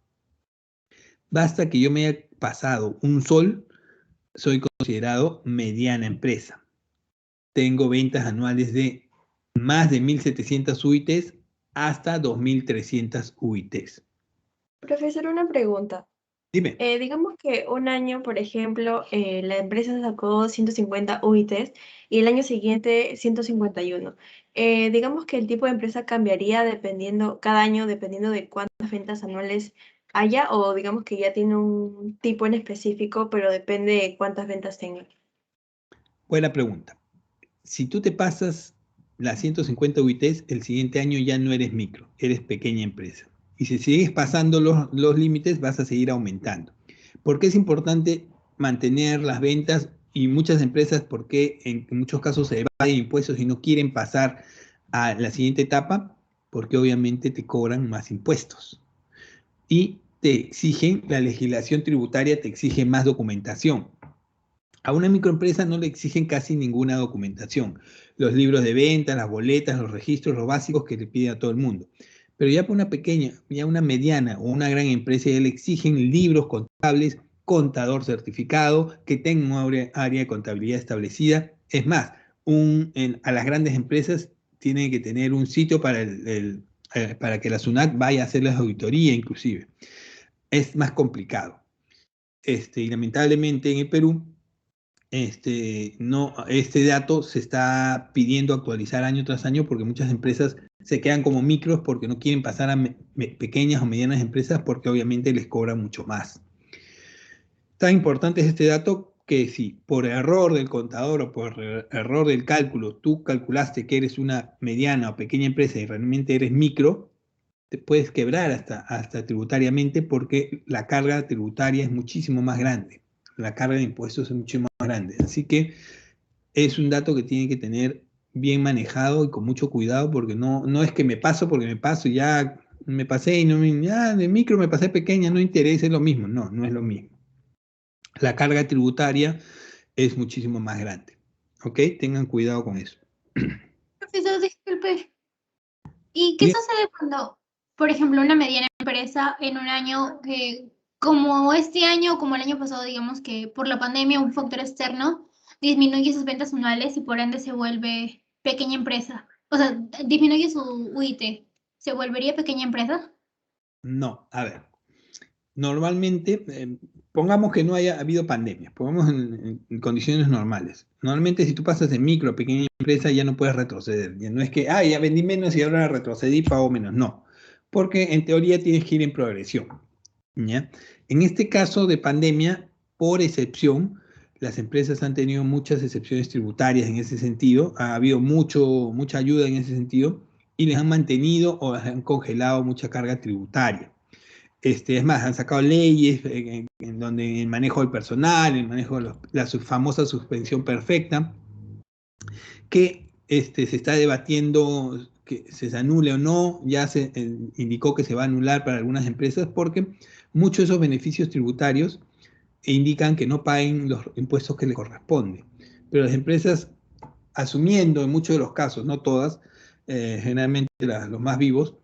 Basta que yo me haya pasado un sol, soy considerado mediana empresa. Tengo ventas anuales de más de 1.700 UITs hasta 2.300 UITs. Profesor, una pregunta. Dime. Digamos que un año, por ejemplo, la empresa sacó 150 UITs y el año siguiente 151. Digamos que el tipo de empresa cambiaría dependiendo, cada año, dependiendo de cuántas ventas anuales haya, o digamos que ya tiene un tipo en específico, pero depende de cuántas ventas tenga. Buena pregunta. Si tú te pasas las 150 UITs, el siguiente año ya no eres micro, eres pequeña empresa. Y si sigues pasando los límites, vas a seguir aumentando. ¿Por qué es importante mantener las ventas? Y muchas empresas, porque en muchos casos se evaden impuestos y no quieren pasar a la siguiente etapa, porque obviamente te cobran más impuestos. Y te exigen, la legislación tributaria te exige más documentación. A una microempresa no le exigen casi ninguna documentación. Los libros de venta, las boletas, los registros, los básicos que le piden a todo el mundo. Pero ya para una pequeña, ya una mediana o una gran empresa ya le exigen libros contables, contador certificado, que tenga un área de contabilidad establecida. Es más, a las grandes empresas tienen que tener un sitio para que la SUNAT vaya a hacer la auditoría inclusive. Es más complicado. Y lamentablemente en el Perú, este dato se está pidiendo actualizar año tras año porque muchas empresas se quedan como micros porque no quieren pasar a pequeñas o medianas empresas porque obviamente les cobran mucho más. Tan importante es este dato que si por error del contador o por error del cálculo tú calculaste que eres una mediana o pequeña empresa y realmente eres micro, te puedes quebrar hasta tributariamente porque la carga tributaria es muchísimo más grande. La carga de impuestos es mucho más grande. Así que es un dato que tiene que tener bien manejado y con mucho cuidado porque no es que me paso porque me paso y ya me pasé y ya de micro me pasé pequeña, no interesa, es lo mismo. No es lo mismo. La carga tributaria es muchísimo más grande. ¿Ok? Tengan cuidado con eso. Profesor, disculpe. ¿Y qué Bien. sucede cuando, por ejemplo, una mediana empresa en un año como este año o como el año pasado, digamos que por la pandemia, un factor externo, disminuye sus ventas anuales y por ende se vuelve pequeña empresa? O sea, disminuye su UIT. ¿Se volvería pequeña empresa? No, a ver. Normalmente, pongamos que no haya habido pandemia, pongamos en condiciones normales. Normalmente si tú pasas de micro a pequeña empresa ya no puedes retroceder. Ya no es que, ya vendí menos y ahora retrocedí, pago menos. No, porque en teoría tienes que ir en progresión. ¿Ya? En este caso de pandemia, por excepción, las empresas han tenido muchas excepciones tributarias en ese sentido. Ha habido mucha ayuda en ese sentido y les han mantenido o les han congelado mucha carga tributaria. Es más, han sacado leyes en donde el manejo del personal, el manejo de la famosa suspensión perfecta, que se está debatiendo que se anule o no, ya se indicó que se va a anular para algunas empresas porque muchos de esos beneficios tributarios indican que no paguen los impuestos que les corresponden. Pero las empresas, asumiendo en muchos de los casos, no todas, generalmente los más vivos,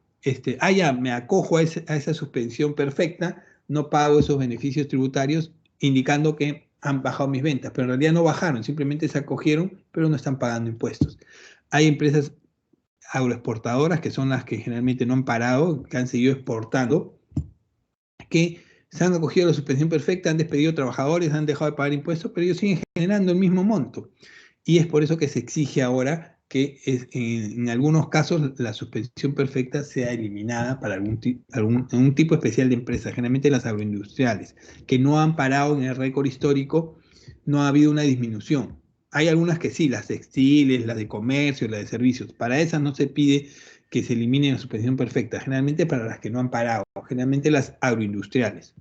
ya me acojo a esa suspensión perfecta, no pago esos beneficios tributarios, indicando que han bajado mis ventas, pero en realidad no bajaron, simplemente se acogieron, pero no están pagando impuestos. Hay empresas agroexportadoras, que son las que generalmente no han parado, que han seguido exportando, que se han acogido a la suspensión perfecta, han despedido trabajadores, han dejado de pagar impuestos, pero ellos siguen generando el mismo monto. Y es por eso que se exige ahora que en algunos casos la suspensión perfecta sea eliminada para un tipo especial de empresas, generalmente las agroindustriales, que no han parado en el récord histórico, no ha habido una disminución. Hay algunas que sí, las textiles, las de comercio, las de servicios. Para esas no se pide que se elimine la suspensión perfecta, generalmente para las que no han parado, generalmente las agroindustriales.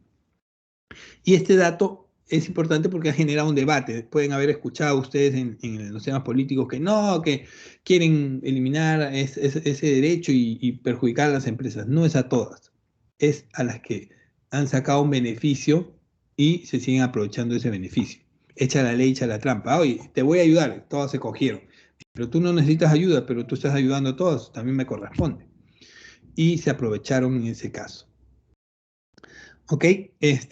Y este dato es importante porque ha generado un debate. Pueden haber escuchado ustedes en los temas políticos que no, que quieren eliminar ese derecho y perjudicar a las empresas. No es a todas, es a las que han sacado un beneficio y se siguen aprovechando ese beneficio. Echa la ley, echa la trampa. Oye, te voy a ayudar, todas se cogieron. Pero tú no necesitas ayuda, pero tú estás ayudando a todos, también me corresponde. Y se aprovecharon en ese caso. ¿Ok?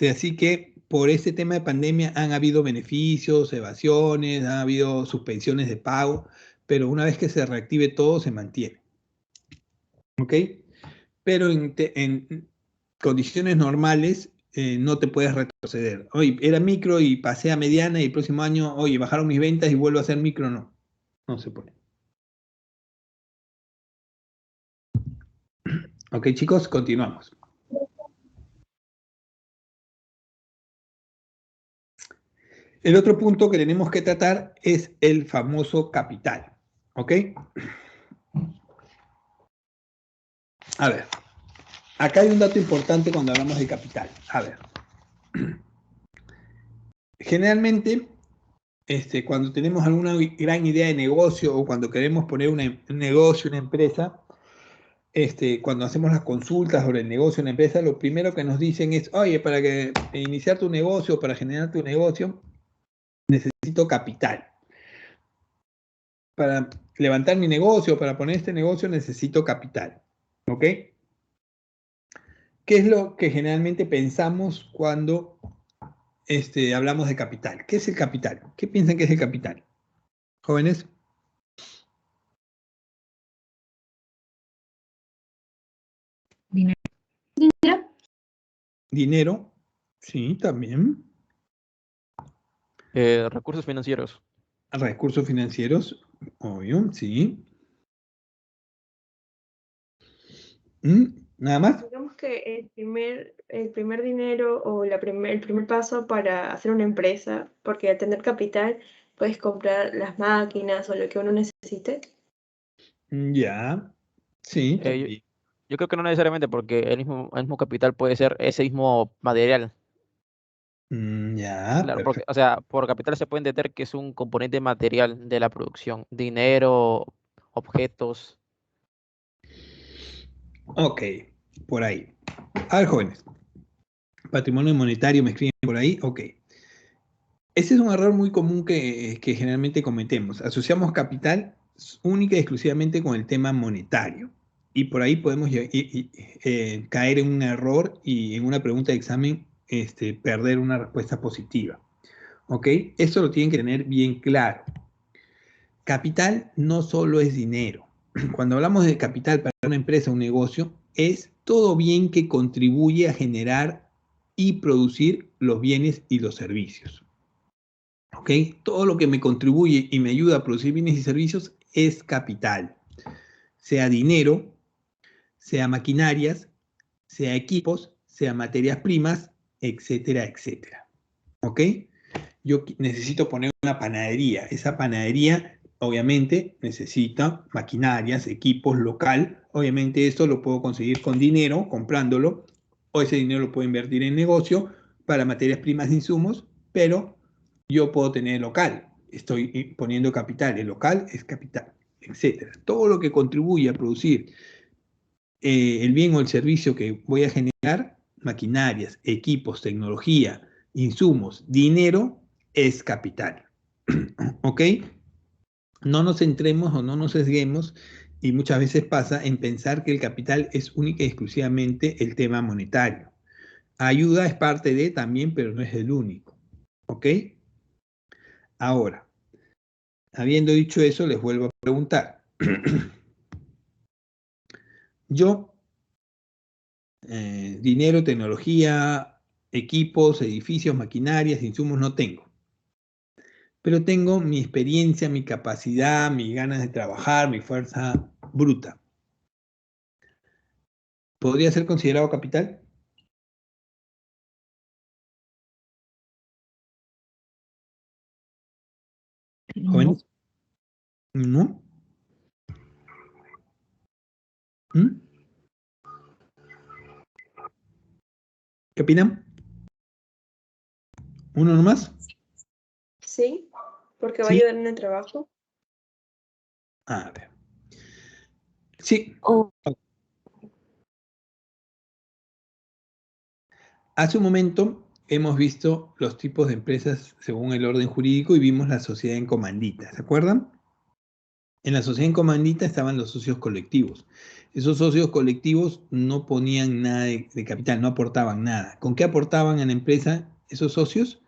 Así que por este tema de pandemia han habido beneficios, evasiones, han habido suspensiones de pago, pero una vez que se reactive todo, se mantiene. ¿Ok? Pero en condiciones normales no te puedes retroceder. Oye, era micro y pasé a mediana y el próximo año, oye, bajaron mis ventas y vuelvo a ser micro, no. No se puede. Ok, chicos, continuamos. El otro punto que tenemos que tratar es el famoso capital. ¿Ok? A ver, acá hay un dato importante cuando hablamos de capital. A ver. Generalmente, cuando tenemos alguna gran idea de negocio o cuando queremos poner un negocio, una empresa, cuando hacemos las consultas sobre el negocio, una empresa, lo primero que nos dicen es, oye, para iniciar tu negocio, para generar tu negocio, necesito capital. Para levantar mi negocio, para poner este negocio, necesito capital. ¿Ok? ¿Qué es lo que generalmente pensamos cuando hablamos de capital? ¿Qué es el capital? ¿Qué piensan que es el capital? ¿Jóvenes? Dinero. Dinero. Sí, también. Recursos financieros. Recursos financieros. Obvio, sí. ¿Nada más? Digamos que el primer dinero o el primer paso para hacer una empresa, porque al tener capital puedes comprar las máquinas o lo que uno necesite. Ya. Sí, Yo, también. yo creo que no necesariamente, porque el mismo capital puede ser ese mismo material. Ya, Claro, porque, perfecto. o sea, por capital se puede entender que es un componente material de la producción. Dinero, objetos. Ok, por ahí. A ver, jóvenes. Patrimonio monetario, me escriben por ahí. Ok. Ese es un error muy común que generalmente cometemos. Asociamos capital única y exclusivamente con el tema monetario. Y por ahí podemos caer en un error y en una pregunta de examen perder una respuesta positiva. ¿Ok? Eso lo tienen que tener bien claro. Capital no solo es dinero. Cuando hablamos de capital para una empresa o un negocio, es todo bien que contribuye a generar y producir los bienes y los servicios. ¿Ok? Todo lo que me contribuye y me ayuda a producir bienes y servicios es capital. Sea dinero, sea maquinarias, sea equipos, sea materias primas, etcétera, etcétera. ¿Ok? Yo necesito poner una panadería. Esa panadería, obviamente, necesita maquinarias, equipos, local. Obviamente, esto lo puedo conseguir con dinero, comprándolo, o ese dinero lo puedo invertir en negocio para materias primas e insumos, pero yo puedo tener local. Estoy poniendo capital. El local es capital, etcétera. Todo lo que contribuye a producir el bien o el servicio que voy a generar, maquinarias, equipos, tecnología, insumos, dinero, es capital. ¿Ok? No nos centremos o no nos sesguemos, y muchas veces pasa en pensar que el capital es única y exclusivamente el tema monetario. Ayuda es parte de también, pero no es el único. ¿Ok? Ahora, habiendo dicho eso, les vuelvo a preguntar. Yo, dinero, tecnología, equipos, edificios, maquinarias, insumos no tengo. Pero tengo mi experiencia, mi capacidad, mis ganas de trabajar, mi fuerza bruta. ¿Podría ser considerado capital? ¿Jóvenes? ¿No? ¿Mm? ¿Qué opinan? ¿Uno nomás? Sí, porque va a ¿Sí? ayudar en el trabajo. A ver. Sí. O Hace un momento hemos visto los tipos de empresas según el orden jurídico y vimos la sociedad en comandita. ¿Se acuerdan? En la sociedad en comandita estaban los socios colectivos. Esos socios colectivos no ponían nada de capital, no aportaban nada. ¿Con qué aportaban a la empresa esos socios?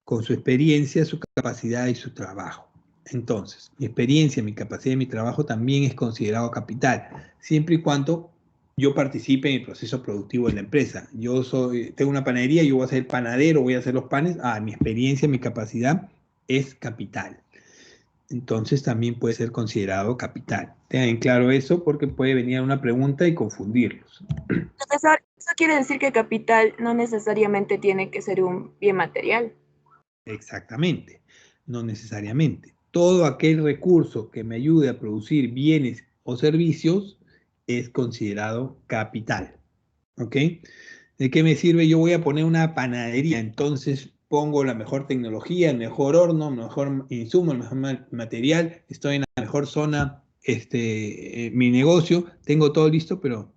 Con su experiencia, su capacidad y su trabajo. Entonces, mi experiencia, mi capacidad y mi trabajo también es considerado capital, siempre y cuando yo participe en el proceso productivo de la empresa. Tengo una panadería, yo voy a ser panadero, voy a hacer los panes. Mi experiencia, mi capacidad es capital. Entonces también puede ser considerado capital. Tengan claro eso porque puede venir una pregunta y confundirlos. profesor, eso quiere decir que capital no necesariamente tiene que ser un bien material. Exactamente, no necesariamente. Todo aquel recurso que me ayude a producir bienes o servicios es considerado capital. ¿Ok? ¿De qué me sirve? Yo voy a poner una panadería, entonces pongo la mejor tecnología, el mejor horno, el mejor insumo, el mejor material, estoy en la mejor zona, mi negocio, tengo todo listo, pero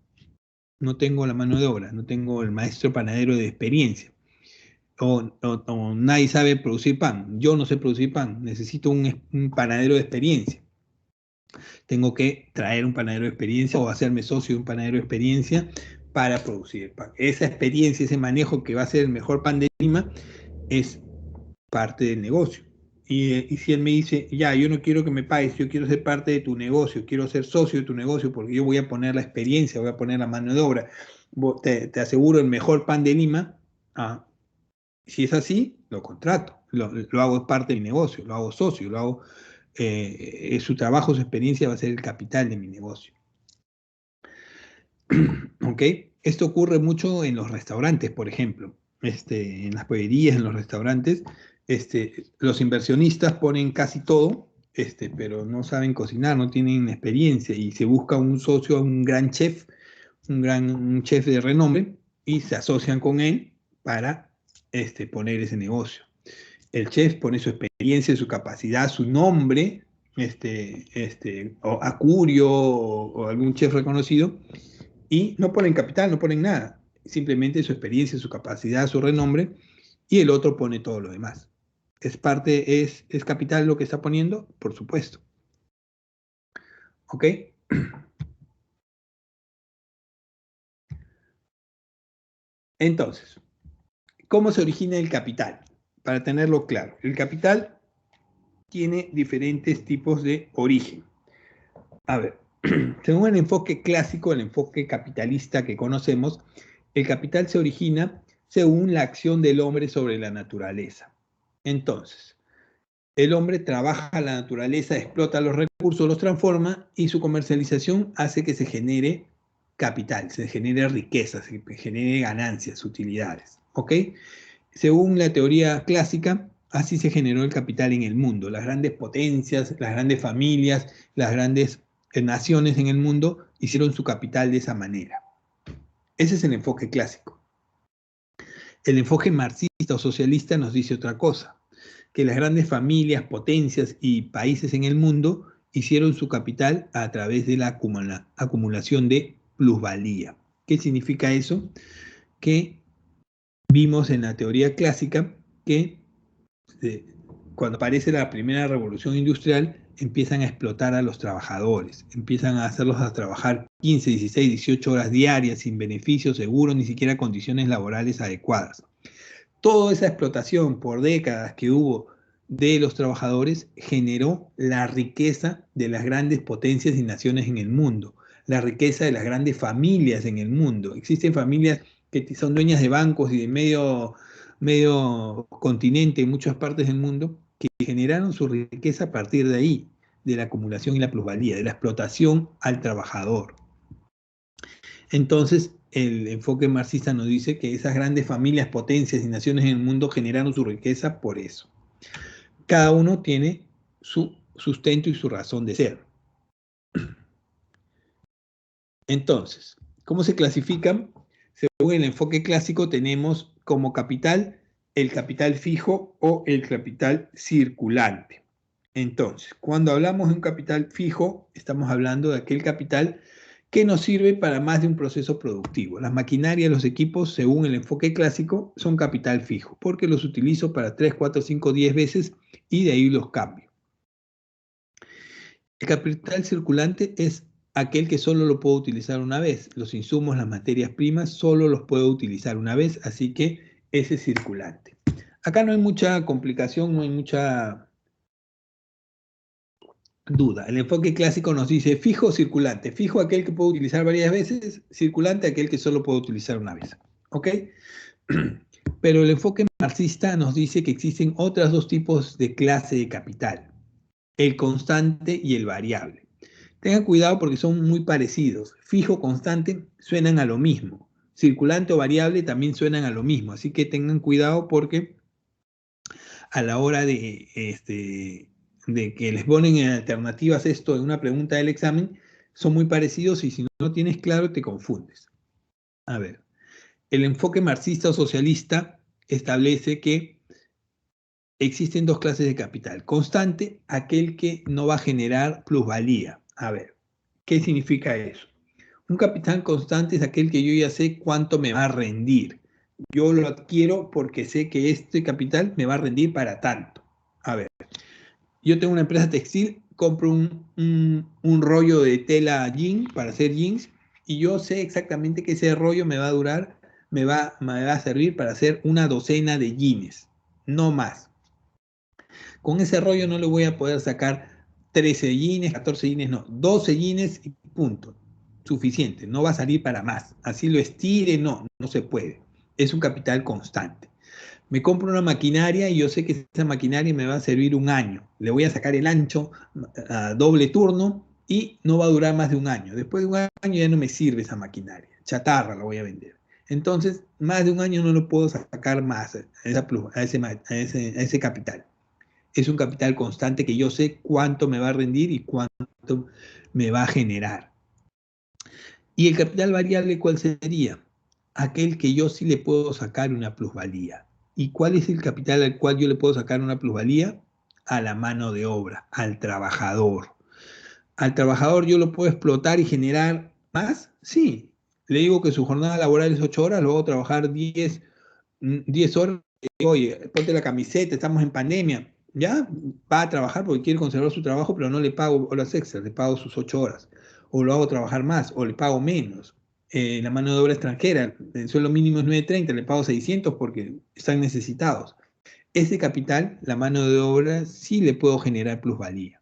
no tengo la mano de obra, no tengo el maestro panadero de experiencia. O nadie sabe producir pan, yo no sé producir pan, necesito un panadero de experiencia. Tengo que traer un panadero de experiencia o hacerme socio de un panadero de experiencia para producir el pan. Esa experiencia, ese manejo que va a ser el mejor pan de Lima, es parte del negocio. Y si él me dice, ya, yo no quiero que me pagues, yo quiero ser parte de tu negocio, quiero ser socio de tu negocio porque yo voy a poner la experiencia, voy a poner la mano de obra, te aseguro el mejor pan de Lima, si es así, lo contrato, lo hago parte de mi negocio, lo hago socio, lo hago, su trabajo, su experiencia va a ser el capital de mi negocio. ¿Ok? Esto ocurre mucho en los restaurantes, por ejemplo, en las pollerías, en los restaurantes, los inversionistas ponen casi todo, pero no saben cocinar, no tienen experiencia y se busca un socio, un gran chef, un chef de renombre y se asocian con él para poner ese negocio. El chef pone su experiencia, su capacidad, su nombre, o Acurio o algún chef reconocido, y no ponen capital, no ponen nada, simplemente su experiencia, su capacidad, su renombre, y el otro pone todo lo demás. ¿Es capital lo que está poniendo? Por supuesto. ¿Ok? Entonces, ¿cómo se origina el capital? Para tenerlo claro, el capital tiene diferentes tipos de origen. A ver, según el enfoque clásico, el enfoque capitalista que conocemos, el capital se origina según la acción del hombre sobre la naturaleza. Entonces, el hombre trabaja la naturaleza, explota los recursos, los transforma y su comercialización hace que se genere capital, se genere riqueza, se genere ganancias, utilidades. ¿Ok? Según la teoría clásica, así se generó el capital en el mundo. Las grandes potencias, las grandes familias, las grandes naciones en el mundo hicieron su capital de esa manera. Ese es el enfoque clásico. El enfoque marxista o socialista nos dice otra cosa, que las grandes familias, potencias y países en el mundo hicieron su capital a través de la acumulación de plusvalía. ¿Qué significa eso? Que vimos en la teoría clásica que cuando aparece la primera revolución industrial, empiezan a explotar a los trabajadores, empiezan a hacerlos a trabajar 15, 16, 18 horas diarias, sin beneficios seguros, ni siquiera condiciones laborales adecuadas. Toda esa explotación por décadas que hubo de los trabajadores generó la riqueza de las grandes potencias y naciones en el mundo, la riqueza de las grandes familias en el mundo. Existen familias que son dueñas de bancos y de medio continente en muchas partes del mundo que generaron su riqueza a partir de ahí, de la acumulación y la plusvalía, de la explotación al trabajador. Entonces, el enfoque marxista nos dice que esas grandes familias, potencias y naciones en el mundo generaron su riqueza por eso. Cada uno tiene su sustento y su razón de ser. Entonces, ¿cómo se clasifican? Según el enfoque clásico tenemos como capital el capital fijo o el capital circulante. Entonces, cuando hablamos de un capital fijo, estamos hablando de aquel capital que nos sirve para más de un proceso productivo. Las maquinarias, los equipos, según el enfoque clásico, son capital fijo, porque los utilizo para 3, 4, 5, 10 veces y de ahí los cambio. El capital circulante es aquel que solo lo puedo utilizar una vez. Los insumos, las materias primas, solo los puedo utilizar una vez, así que ese es circulante. Acá no hay mucha complicación, no hay mucha duda. El enfoque clásico nos dice fijo o circulante. Fijo aquel que puedo utilizar varias veces, circulante aquel que solo puedo utilizar una vez. ¿Ok? Pero el enfoque marxista nos dice que existen otros dos tipos de clase de capital. El constante y el variable. Tengan cuidado porque son muy parecidos. Fijo, constante, suenan a lo mismo. Circulante o variable también suenan a lo mismo. Así que tengan cuidado porque a la hora de que les ponen en alternativas esto en una pregunta del examen, son muy parecidos y si no lo tienes claro te confundes. A ver, El enfoque marxista o socialista establece que existen dos clases de capital. Constante, aquel que no va a generar plusvalía. A ver, ¿qué significa eso? Un capital constante es aquel que yo ya sé cuánto me va a rendir. Yo lo adquiero porque sé que este capital me va a rendir para tanto. A ver, yo tengo una empresa textil, compro un rollo de tela jean para hacer jeans y yo sé exactamente que ese rollo me va a durar, me va a servir para hacer una docena de jeans, no más. Con ese rollo no le voy a poder sacar 13 jeans, 14 jeans, no, 12 jeans y punto. Suficiente, no va a salir para más. Así lo estire, no se puede. Es un capital constante. Me compro una maquinaria y yo sé que esa maquinaria me va a servir un año. Le voy a sacar el ancho a doble turno y no va a durar más de un año. Después de un año ya no me sirve esa maquinaria. Chatarra la voy a vender. Entonces, más de un año no lo puedo sacar más a ese capital. Es un capital constante que yo sé cuánto me va a rendir y cuánto me va a generar. ¿Y el capital variable cuál sería? Aquel que yo sí le puedo sacar una plusvalía. ¿Y cuál es el capital al cual yo le puedo sacar una plusvalía? A la mano de obra, al trabajador. ¿Al trabajador yo lo puedo explotar y generar más? Sí. Le digo que su jornada laboral es 8 horas, luego trabajar 10 horas. Oye, ponte la camiseta, estamos en pandemia. ¿Ya? Va a trabajar porque quiere conservar su trabajo, pero no le pago horas extras, le pago sus 8 horas. O lo hago trabajar más, o le pago menos. La mano de obra extranjera, el sueldo mínimo es 9.30, le pago 600 porque están necesitados. Ese capital, la mano de obra, sí le puedo generar plusvalía.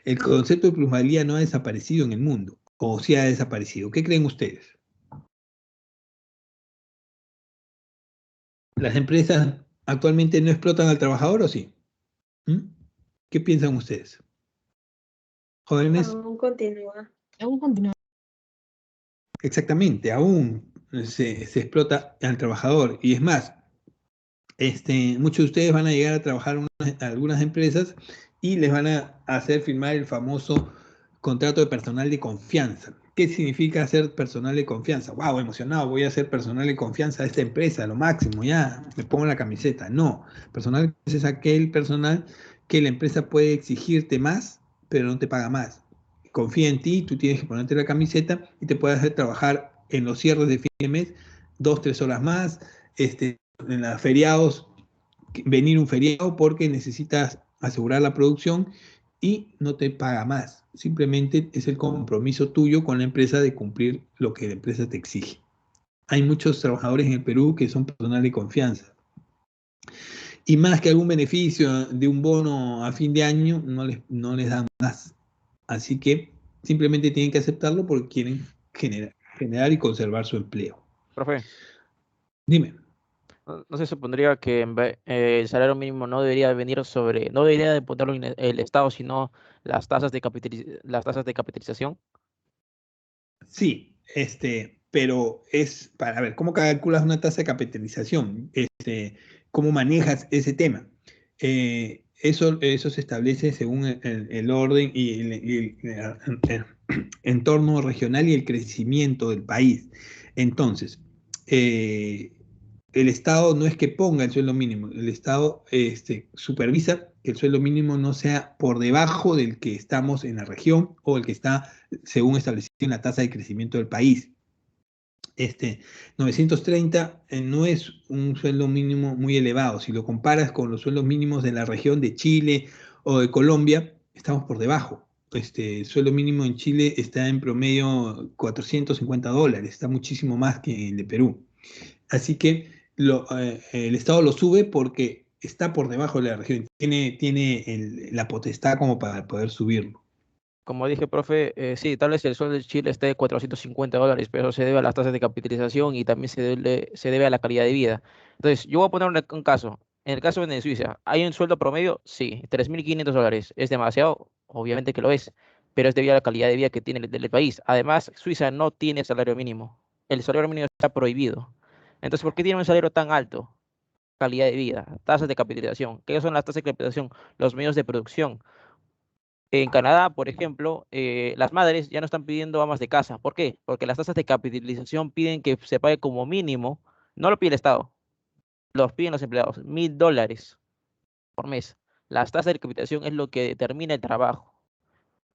El concepto de plusvalía no ha desaparecido en el mundo, o sí ha desaparecido. ¿Qué creen ustedes? ¿Las empresas actualmente no explotan al trabajador o sí? ¿Mm? ¿Qué piensan ustedes? Jóvenes. Aún continúa. Exactamente, aún se explota al trabajador. Y es más, muchos de ustedes van a llegar a trabajar a algunas empresas y les van a hacer firmar el famoso contrato de personal de confianza. ¿Qué significa ser personal de confianza? ¡Wow! Emocionado, voy a ser personal de confianza de esta empresa, lo máximo, ya, me pongo la camiseta. No, personal de confianza es aquel personal que la empresa puede exigirte más, pero no te paga más. Confía en ti, tú tienes que ponerte la camiseta y te puede hacer trabajar en los cierres de fin de mes 2-3 horas más, en los feriados, venir un feriado porque necesitas asegurar la producción y no te paga más. Simplemente es el compromiso tuyo con la empresa de cumplir lo que la empresa te exige. Hay muchos trabajadores en el Perú que son personal de confianza. Y más que algún beneficio de un bono a fin de año, no les dan más. Así que simplemente tienen que aceptarlo porque quieren generar y conservar su empleo. Profe, Dime. ¿no se supondría que el salario mínimo no debería venir no debería de ponerlo el Estado, sino las tasas de capitalización? Sí, pero es para ver cómo calculas una tasa de capitalización, cómo manejas ese tema. Eso se establece según el orden y el entorno regional y el crecimiento del país. Entonces, el Estado no es que ponga el sueldo mínimo, el Estado supervisa que el sueldo mínimo no sea por debajo del que estamos en la región o el que está según establecido en la tasa de crecimiento del país. 930 no es un sueldo mínimo muy elevado. Si lo comparas con los sueldos mínimos de la región de Chile o de Colombia, estamos por debajo. El sueldo mínimo en Chile está en promedio $450, está muchísimo más que el de Perú. Así que el Estado lo sube porque está por debajo de la región, tiene la potestad como para poder subirlo. Como dije, profe, sí, tal vez el sueldo de Chile esté de $450, pero eso se debe a las tasas de capitalización y también se debe a la calidad de vida. Entonces, yo voy a poner un caso. En el caso de Suiza, ¿hay un sueldo promedio? Sí, $3.500. ¿Es demasiado? Obviamente que lo es, pero es debido a la calidad de vida que tiene el país. Además, Suiza no tiene salario mínimo. El salario mínimo está prohibido. Entonces, ¿por qué tiene un salario tan alto? Calidad de vida, tasas de capitalización. ¿Qué son las tasas de capitalización? Los medios de producción. En Canadá, por ejemplo, las madres ya no están pidiendo amas de casa. ¿Por qué? Porque las tasas de capitalización piden que se pague como mínimo, no lo pide el Estado, los piden los empleados, $1000 por mes. Las tasas de capitalización es lo que determina el trabajo.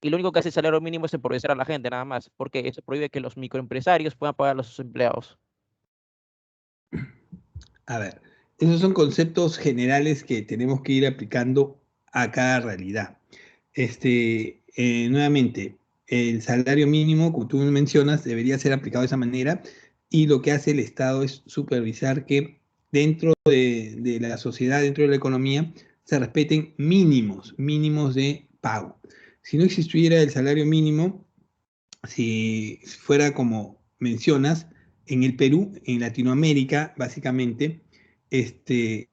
Y lo único que hace el salario mínimo es empobrecer a la gente, nada más, porque eso prohíbe que los microempresarios puedan pagar a sus empleados. A ver, esos son conceptos generales que tenemos que ir aplicando a cada realidad. Nuevamente, el salario mínimo, como tú mencionas, debería ser aplicado de esa manera y lo que hace el Estado es supervisar que dentro de la sociedad, dentro de la economía, se respeten mínimos de pago. Si no existiera el salario mínimo, si fuera como mencionas, en el Perú, en Latinoamérica, básicamente, estoy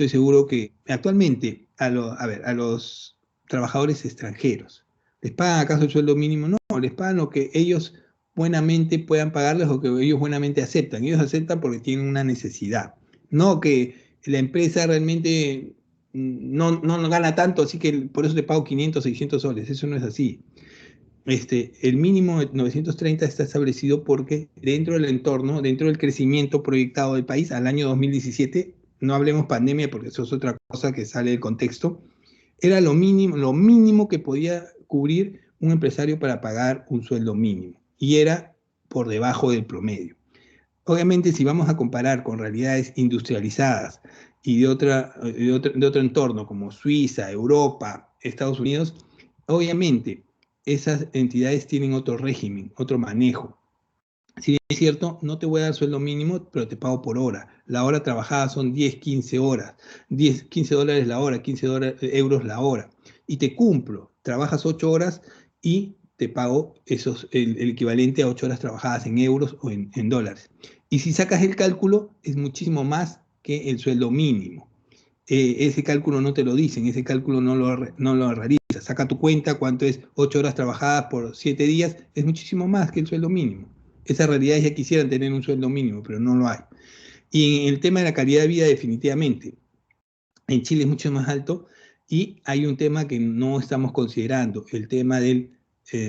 seguro que actualmente a los trabajadores extranjeros, ¿les pagan acaso el sueldo mínimo? No, les pagan lo que ellos buenamente puedan pagarles o que ellos buenamente aceptan. Ellos aceptan porque tienen una necesidad. No que la empresa realmente no gana tanto, así que por eso te pago 500, 600 soles. Eso no es así. El mínimo de 930 está establecido porque dentro del entorno, dentro del crecimiento proyectado del país al año 2017, no hablemos pandemia porque eso es otra cosa que sale del contexto, era lo mínimo que podía cubrir un empresario para pagar un sueldo mínimo y era por debajo del promedio. Obviamente, si vamos a comparar con realidades industrializadas y de otro entorno como Suiza, Europa, Estados Unidos, obviamente esas entidades tienen otro régimen, otro manejo. Si bien es cierto, no te voy a dar sueldo mínimo, pero te pago por hora. La hora trabajada son 10, 15 horas, 10, 15 dólares la hora, 15 euros la hora. Y te cumplo, trabajas 8 horas y te pago el equivalente a 8 horas trabajadas en euros o en dólares. Y si sacas el cálculo, es muchísimo más que el sueldo mínimo. Ese cálculo no te lo dicen, ese cálculo no lo realizas. Saca tu cuenta, cuánto es 8 horas trabajadas por 7 días, es muchísimo más que el sueldo mínimo. Esas realidades ya quisieran tener un sueldo mínimo, pero no lo hay. Y en el tema de la calidad de vida, definitivamente, en Chile es mucho más alto y hay un tema que no estamos considerando, el tema del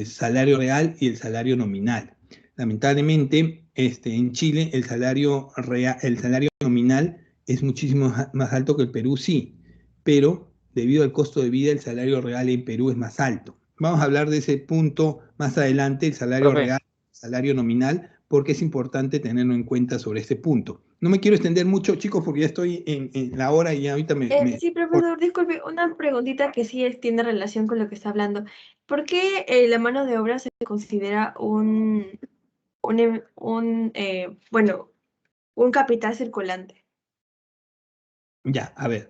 salario real y el salario nominal. Lamentablemente, en Chile el salario nominal es muchísimo más alto que el Perú, sí, pero debido al costo de vida, el salario real en Perú es más alto. Vamos a hablar de ese punto más adelante, el salario Profe, real, salario nominal, porque es importante tenerlo en cuenta sobre este punto. No me quiero extender mucho, chicos, porque ya estoy en la hora y ahorita Sí, profesor, disculpe, una preguntita que sí tiene relación con lo que está hablando. ¿Por qué la mano de obra se considera bueno, un capital circulante? Ya, a ver,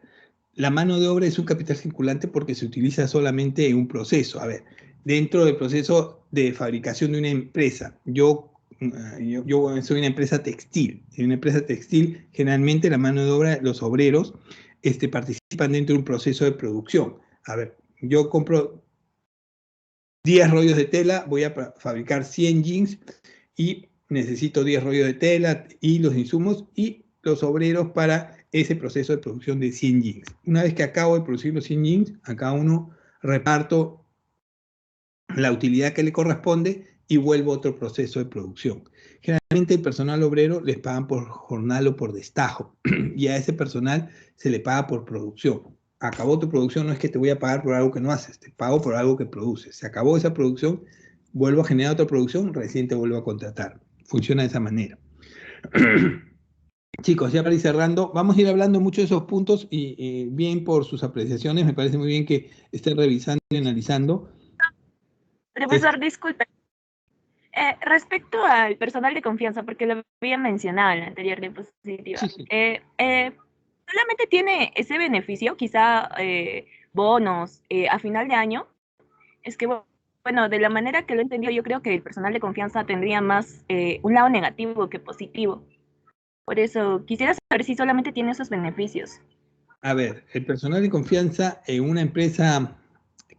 la mano de obra es un capital circulante porque se utiliza solamente en un proceso. A ver, dentro del proceso de fabricación de una empresa, yo soy una empresa textil. En una empresa textil, generalmente la mano de obra, los obreros, participan dentro de un proceso de producción. A ver, yo compro 10 rollos de tela, voy a fabricar 100 jeans y necesito 10 rollos de tela y los insumos y los obreros para ese proceso de producción de 100 jeans. Una vez que acabo de producir los 100 jeans, a cada uno reparto la utilidad que le corresponde y vuelvo a otro proceso de producción. Generalmente el personal obrero les pagan por jornal o por destajo y a ese personal se le paga por producción. Acabó tu producción, no es que te voy a pagar por algo que no haces, te pago por algo que produces. Se acabó esa producción, vuelvo a generar otra producción, recién te vuelvo a contratar. Funciona de esa manera. Chicos, ya para ir cerrando, vamos a ir hablando mucho de esos puntos y bien por sus apreciaciones, me parece muy bien que estén revisando y analizando. Profesor, disculpe. Respecto al personal de confianza, porque lo había mencionado en la anterior diapositiva, Sí, sí. ¿solamente tiene ese beneficio, quizá bonos a final de año? Es que, bueno, de la manera que lo he entendido, yo creo que el personal de confianza tendría más un lado negativo que positivo. Por eso, quisiera saber si solamente tiene esos beneficios. A ver, el personal de confianza en una empresa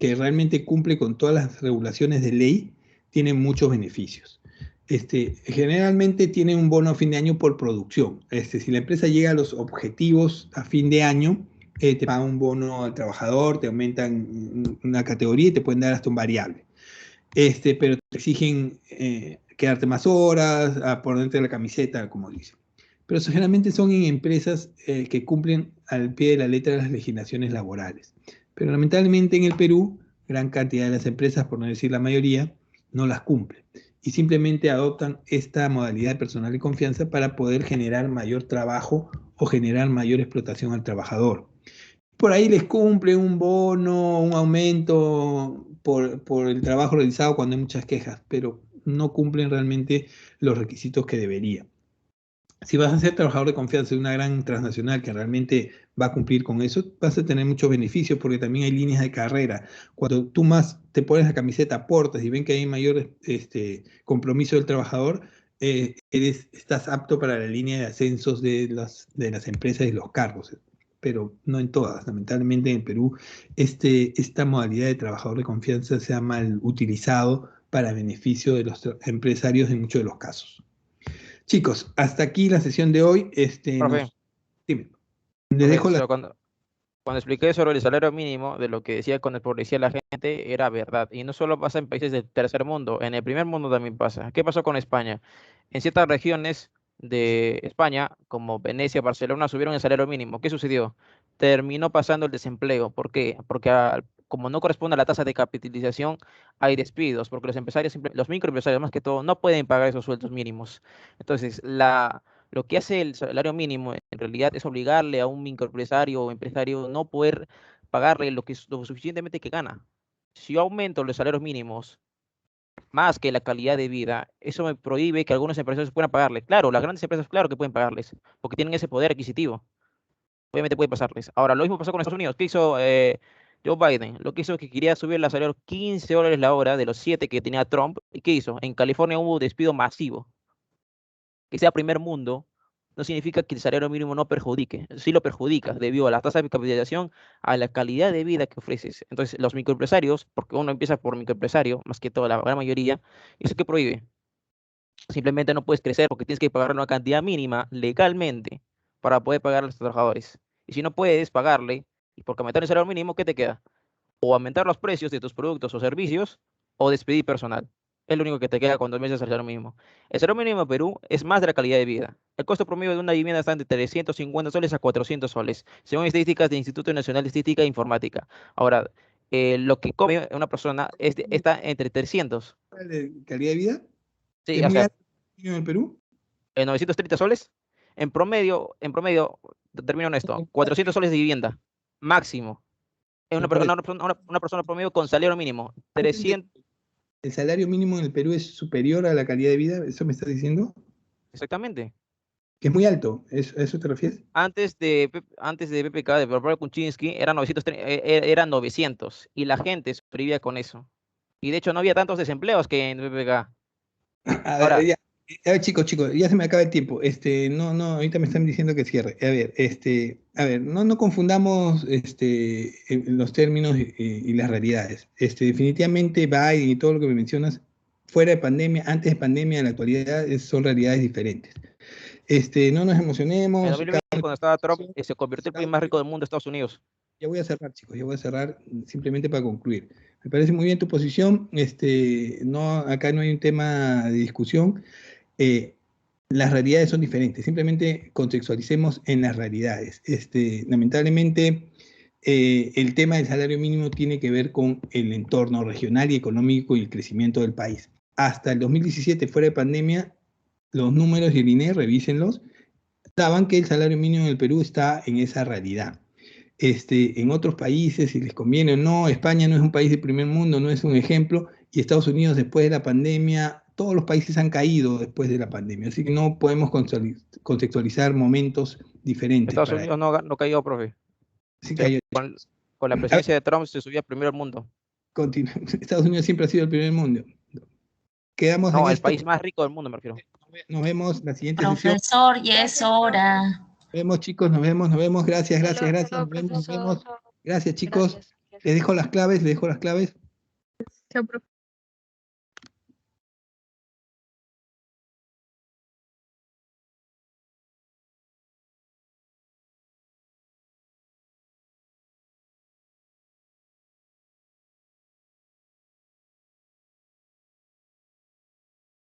que realmente cumple con todas las regulaciones de ley tiene muchos beneficios. Generalmente tiene un bono a fin de año por producción. Si la empresa llega a los objetivos a fin de año, te pagan un bono al trabajador, te aumentan una categoría y te pueden dar hasta un variable. Pero te exigen quedarte más horas, a ponerte la camiseta, como dicen. Pero eso generalmente son en empresas que cumplen al pie de la letra las legislaciones laborales. Pero lamentablemente en el Perú, gran cantidad de las empresas, por no decir la mayoría, no las cumplen. Y simplemente adoptan esta modalidad de personal de confianza para poder generar mayor trabajo o generar mayor explotación al trabajador. Por ahí les cumple un bono, un aumento por el trabajo realizado cuando hay muchas quejas, pero no cumplen realmente los requisitos que deberían. Si vas a ser trabajador de confianza de una gran transnacional que realmente va a cumplir con eso, vas a tener muchos beneficios porque también hay líneas de carrera. Cuando tú más te pones la camiseta, aportas y ven que hay mayor compromiso del trabajador, estás apto para la línea de ascensos de las empresas y los cargos, pero no en todas. Lamentablemente en el Perú esta modalidad de trabajador de confianza se ha mal utilizado para beneficio de los empresarios en muchos de los casos. Chicos, hasta aquí la sesión de hoy. Profe, Dime. Les dejo cuando expliqué sobre el salario mínimo, de lo que decía cuando decía la gente, era verdad. Y no solo pasa en países del tercer mundo, en el primer mundo también pasa. ¿Qué pasó con España? En ciertas regiones de España, como Venecia, Barcelona, subieron el salario mínimo. ¿Qué sucedió? Terminó pasando el desempleo. ¿Por qué? Porque como no corresponde a la tasa de capitalización, hay despidos, porque los empresarios, los microempresarios más que todo, no pueden pagar esos sueldos mínimos. Entonces, lo que hace el salario mínimo en realidad es obligarle a un microempresario o empresario no poder pagarle lo suficientemente que gana. Si yo aumento los salarios mínimos más que la calidad de vida, eso me prohíbe que algunos empresarios puedan pagarle. Claro, las grandes empresas, claro que pueden pagarles, porque tienen ese poder adquisitivo. Obviamente puede pasarles. Ahora, lo mismo pasó con Estados Unidos. ¿Qué hizo Joe Biden? Lo que hizo es que quería subir el salario $15 la hora de los 7 que tenía Trump. ¿Y qué hizo? En California hubo un despido masivo. Que sea primer mundo no significa que el salario mínimo no perjudique. Sí lo perjudica debido a la tasa de capitalización, a la calidad de vida que ofreces. Entonces, los microempresarios, porque uno empieza por microempresario, más que todo la gran mayoría, ¿eso qué prohíbe? Simplemente no puedes crecer porque tienes que pagar una cantidad mínima legalmente para poder pagar a los trabajadores. Y si no puedes pagarle, y porque aumentar el salario mínimo, ¿qué te queda? O aumentar los precios de tus productos o servicios, o despedir personal. Es lo único que te queda cuando metes el salario mínimo. El salario mínimo en Perú es más de la calidad de vida. El costo promedio de una vivienda está entre 350 soles a 400 soles, según estadísticas del Instituto Nacional de Estadística e Informática. Ahora, lo que come una persona está entre 300. ¿De calidad de vida? Sí, ¿Es o muy sea, alto en el Perú? 930 soles. En promedio, termino en esto, 400 soles de vivienda, máximo. Es una persona promedio con salario mínimo, 300. ¿El salario mínimo en el Perú es superior a la calidad de vida? ¿Eso me estás diciendo? Exactamente. Que es muy alto, ¿a eso te refieres? Antes de PPK, de Propaganda Kuczynski, era 900, y la gente sobrevivía con eso. Y de hecho no había tantos desempleos que en PPK. A ver, chicos, ya se me acaba el tiempo. No, ahorita me están diciendo que cierre. A ver, no confundamos los términos y las realidades. Definitivamente Biden y todo lo que me mencionas, fuera de pandemia, antes de pandemia, en la actualidad, son realidades diferentes. No nos emocionemos. En 2020, cuando estaba Trump, se convirtió en el país más rico del mundo, Estados Unidos. Ya voy a cerrar, chicos, simplemente para concluir. Me parece muy bien tu posición. Acá no hay un tema de discusión. Las realidades son diferentes. Simplemente contextualicemos en las realidades. Lamentablemente, el tema del salario mínimo tiene que ver con el entorno regional y económico y el crecimiento del país. Hasta el 2017, fuera de pandemia, los números y el INE, revísenlos, daban que el salario mínimo en el Perú está en esa realidad. En otros países, si les conviene o no, España no es un país de primer mundo, no es un ejemplo, y Estados Unidos después de la pandemia, todos los países han caído después de la pandemia, así que no podemos contextualizar momentos diferentes. Estados Unidos no cayó, profe. Sí cayó. Con la presidencia de Trump se subía primero al mundo. Estados Unidos siempre ha sido el primer mundo. Quedamos no, el país más rico del mundo, me refiero. Nos vemos la siguiente sesión. Profesor, ya es hora. Nos vemos, chicos, nos vemos. Gracias. Nos vemos. Gracias, chicos. Les dejo las claves. Chao, profe.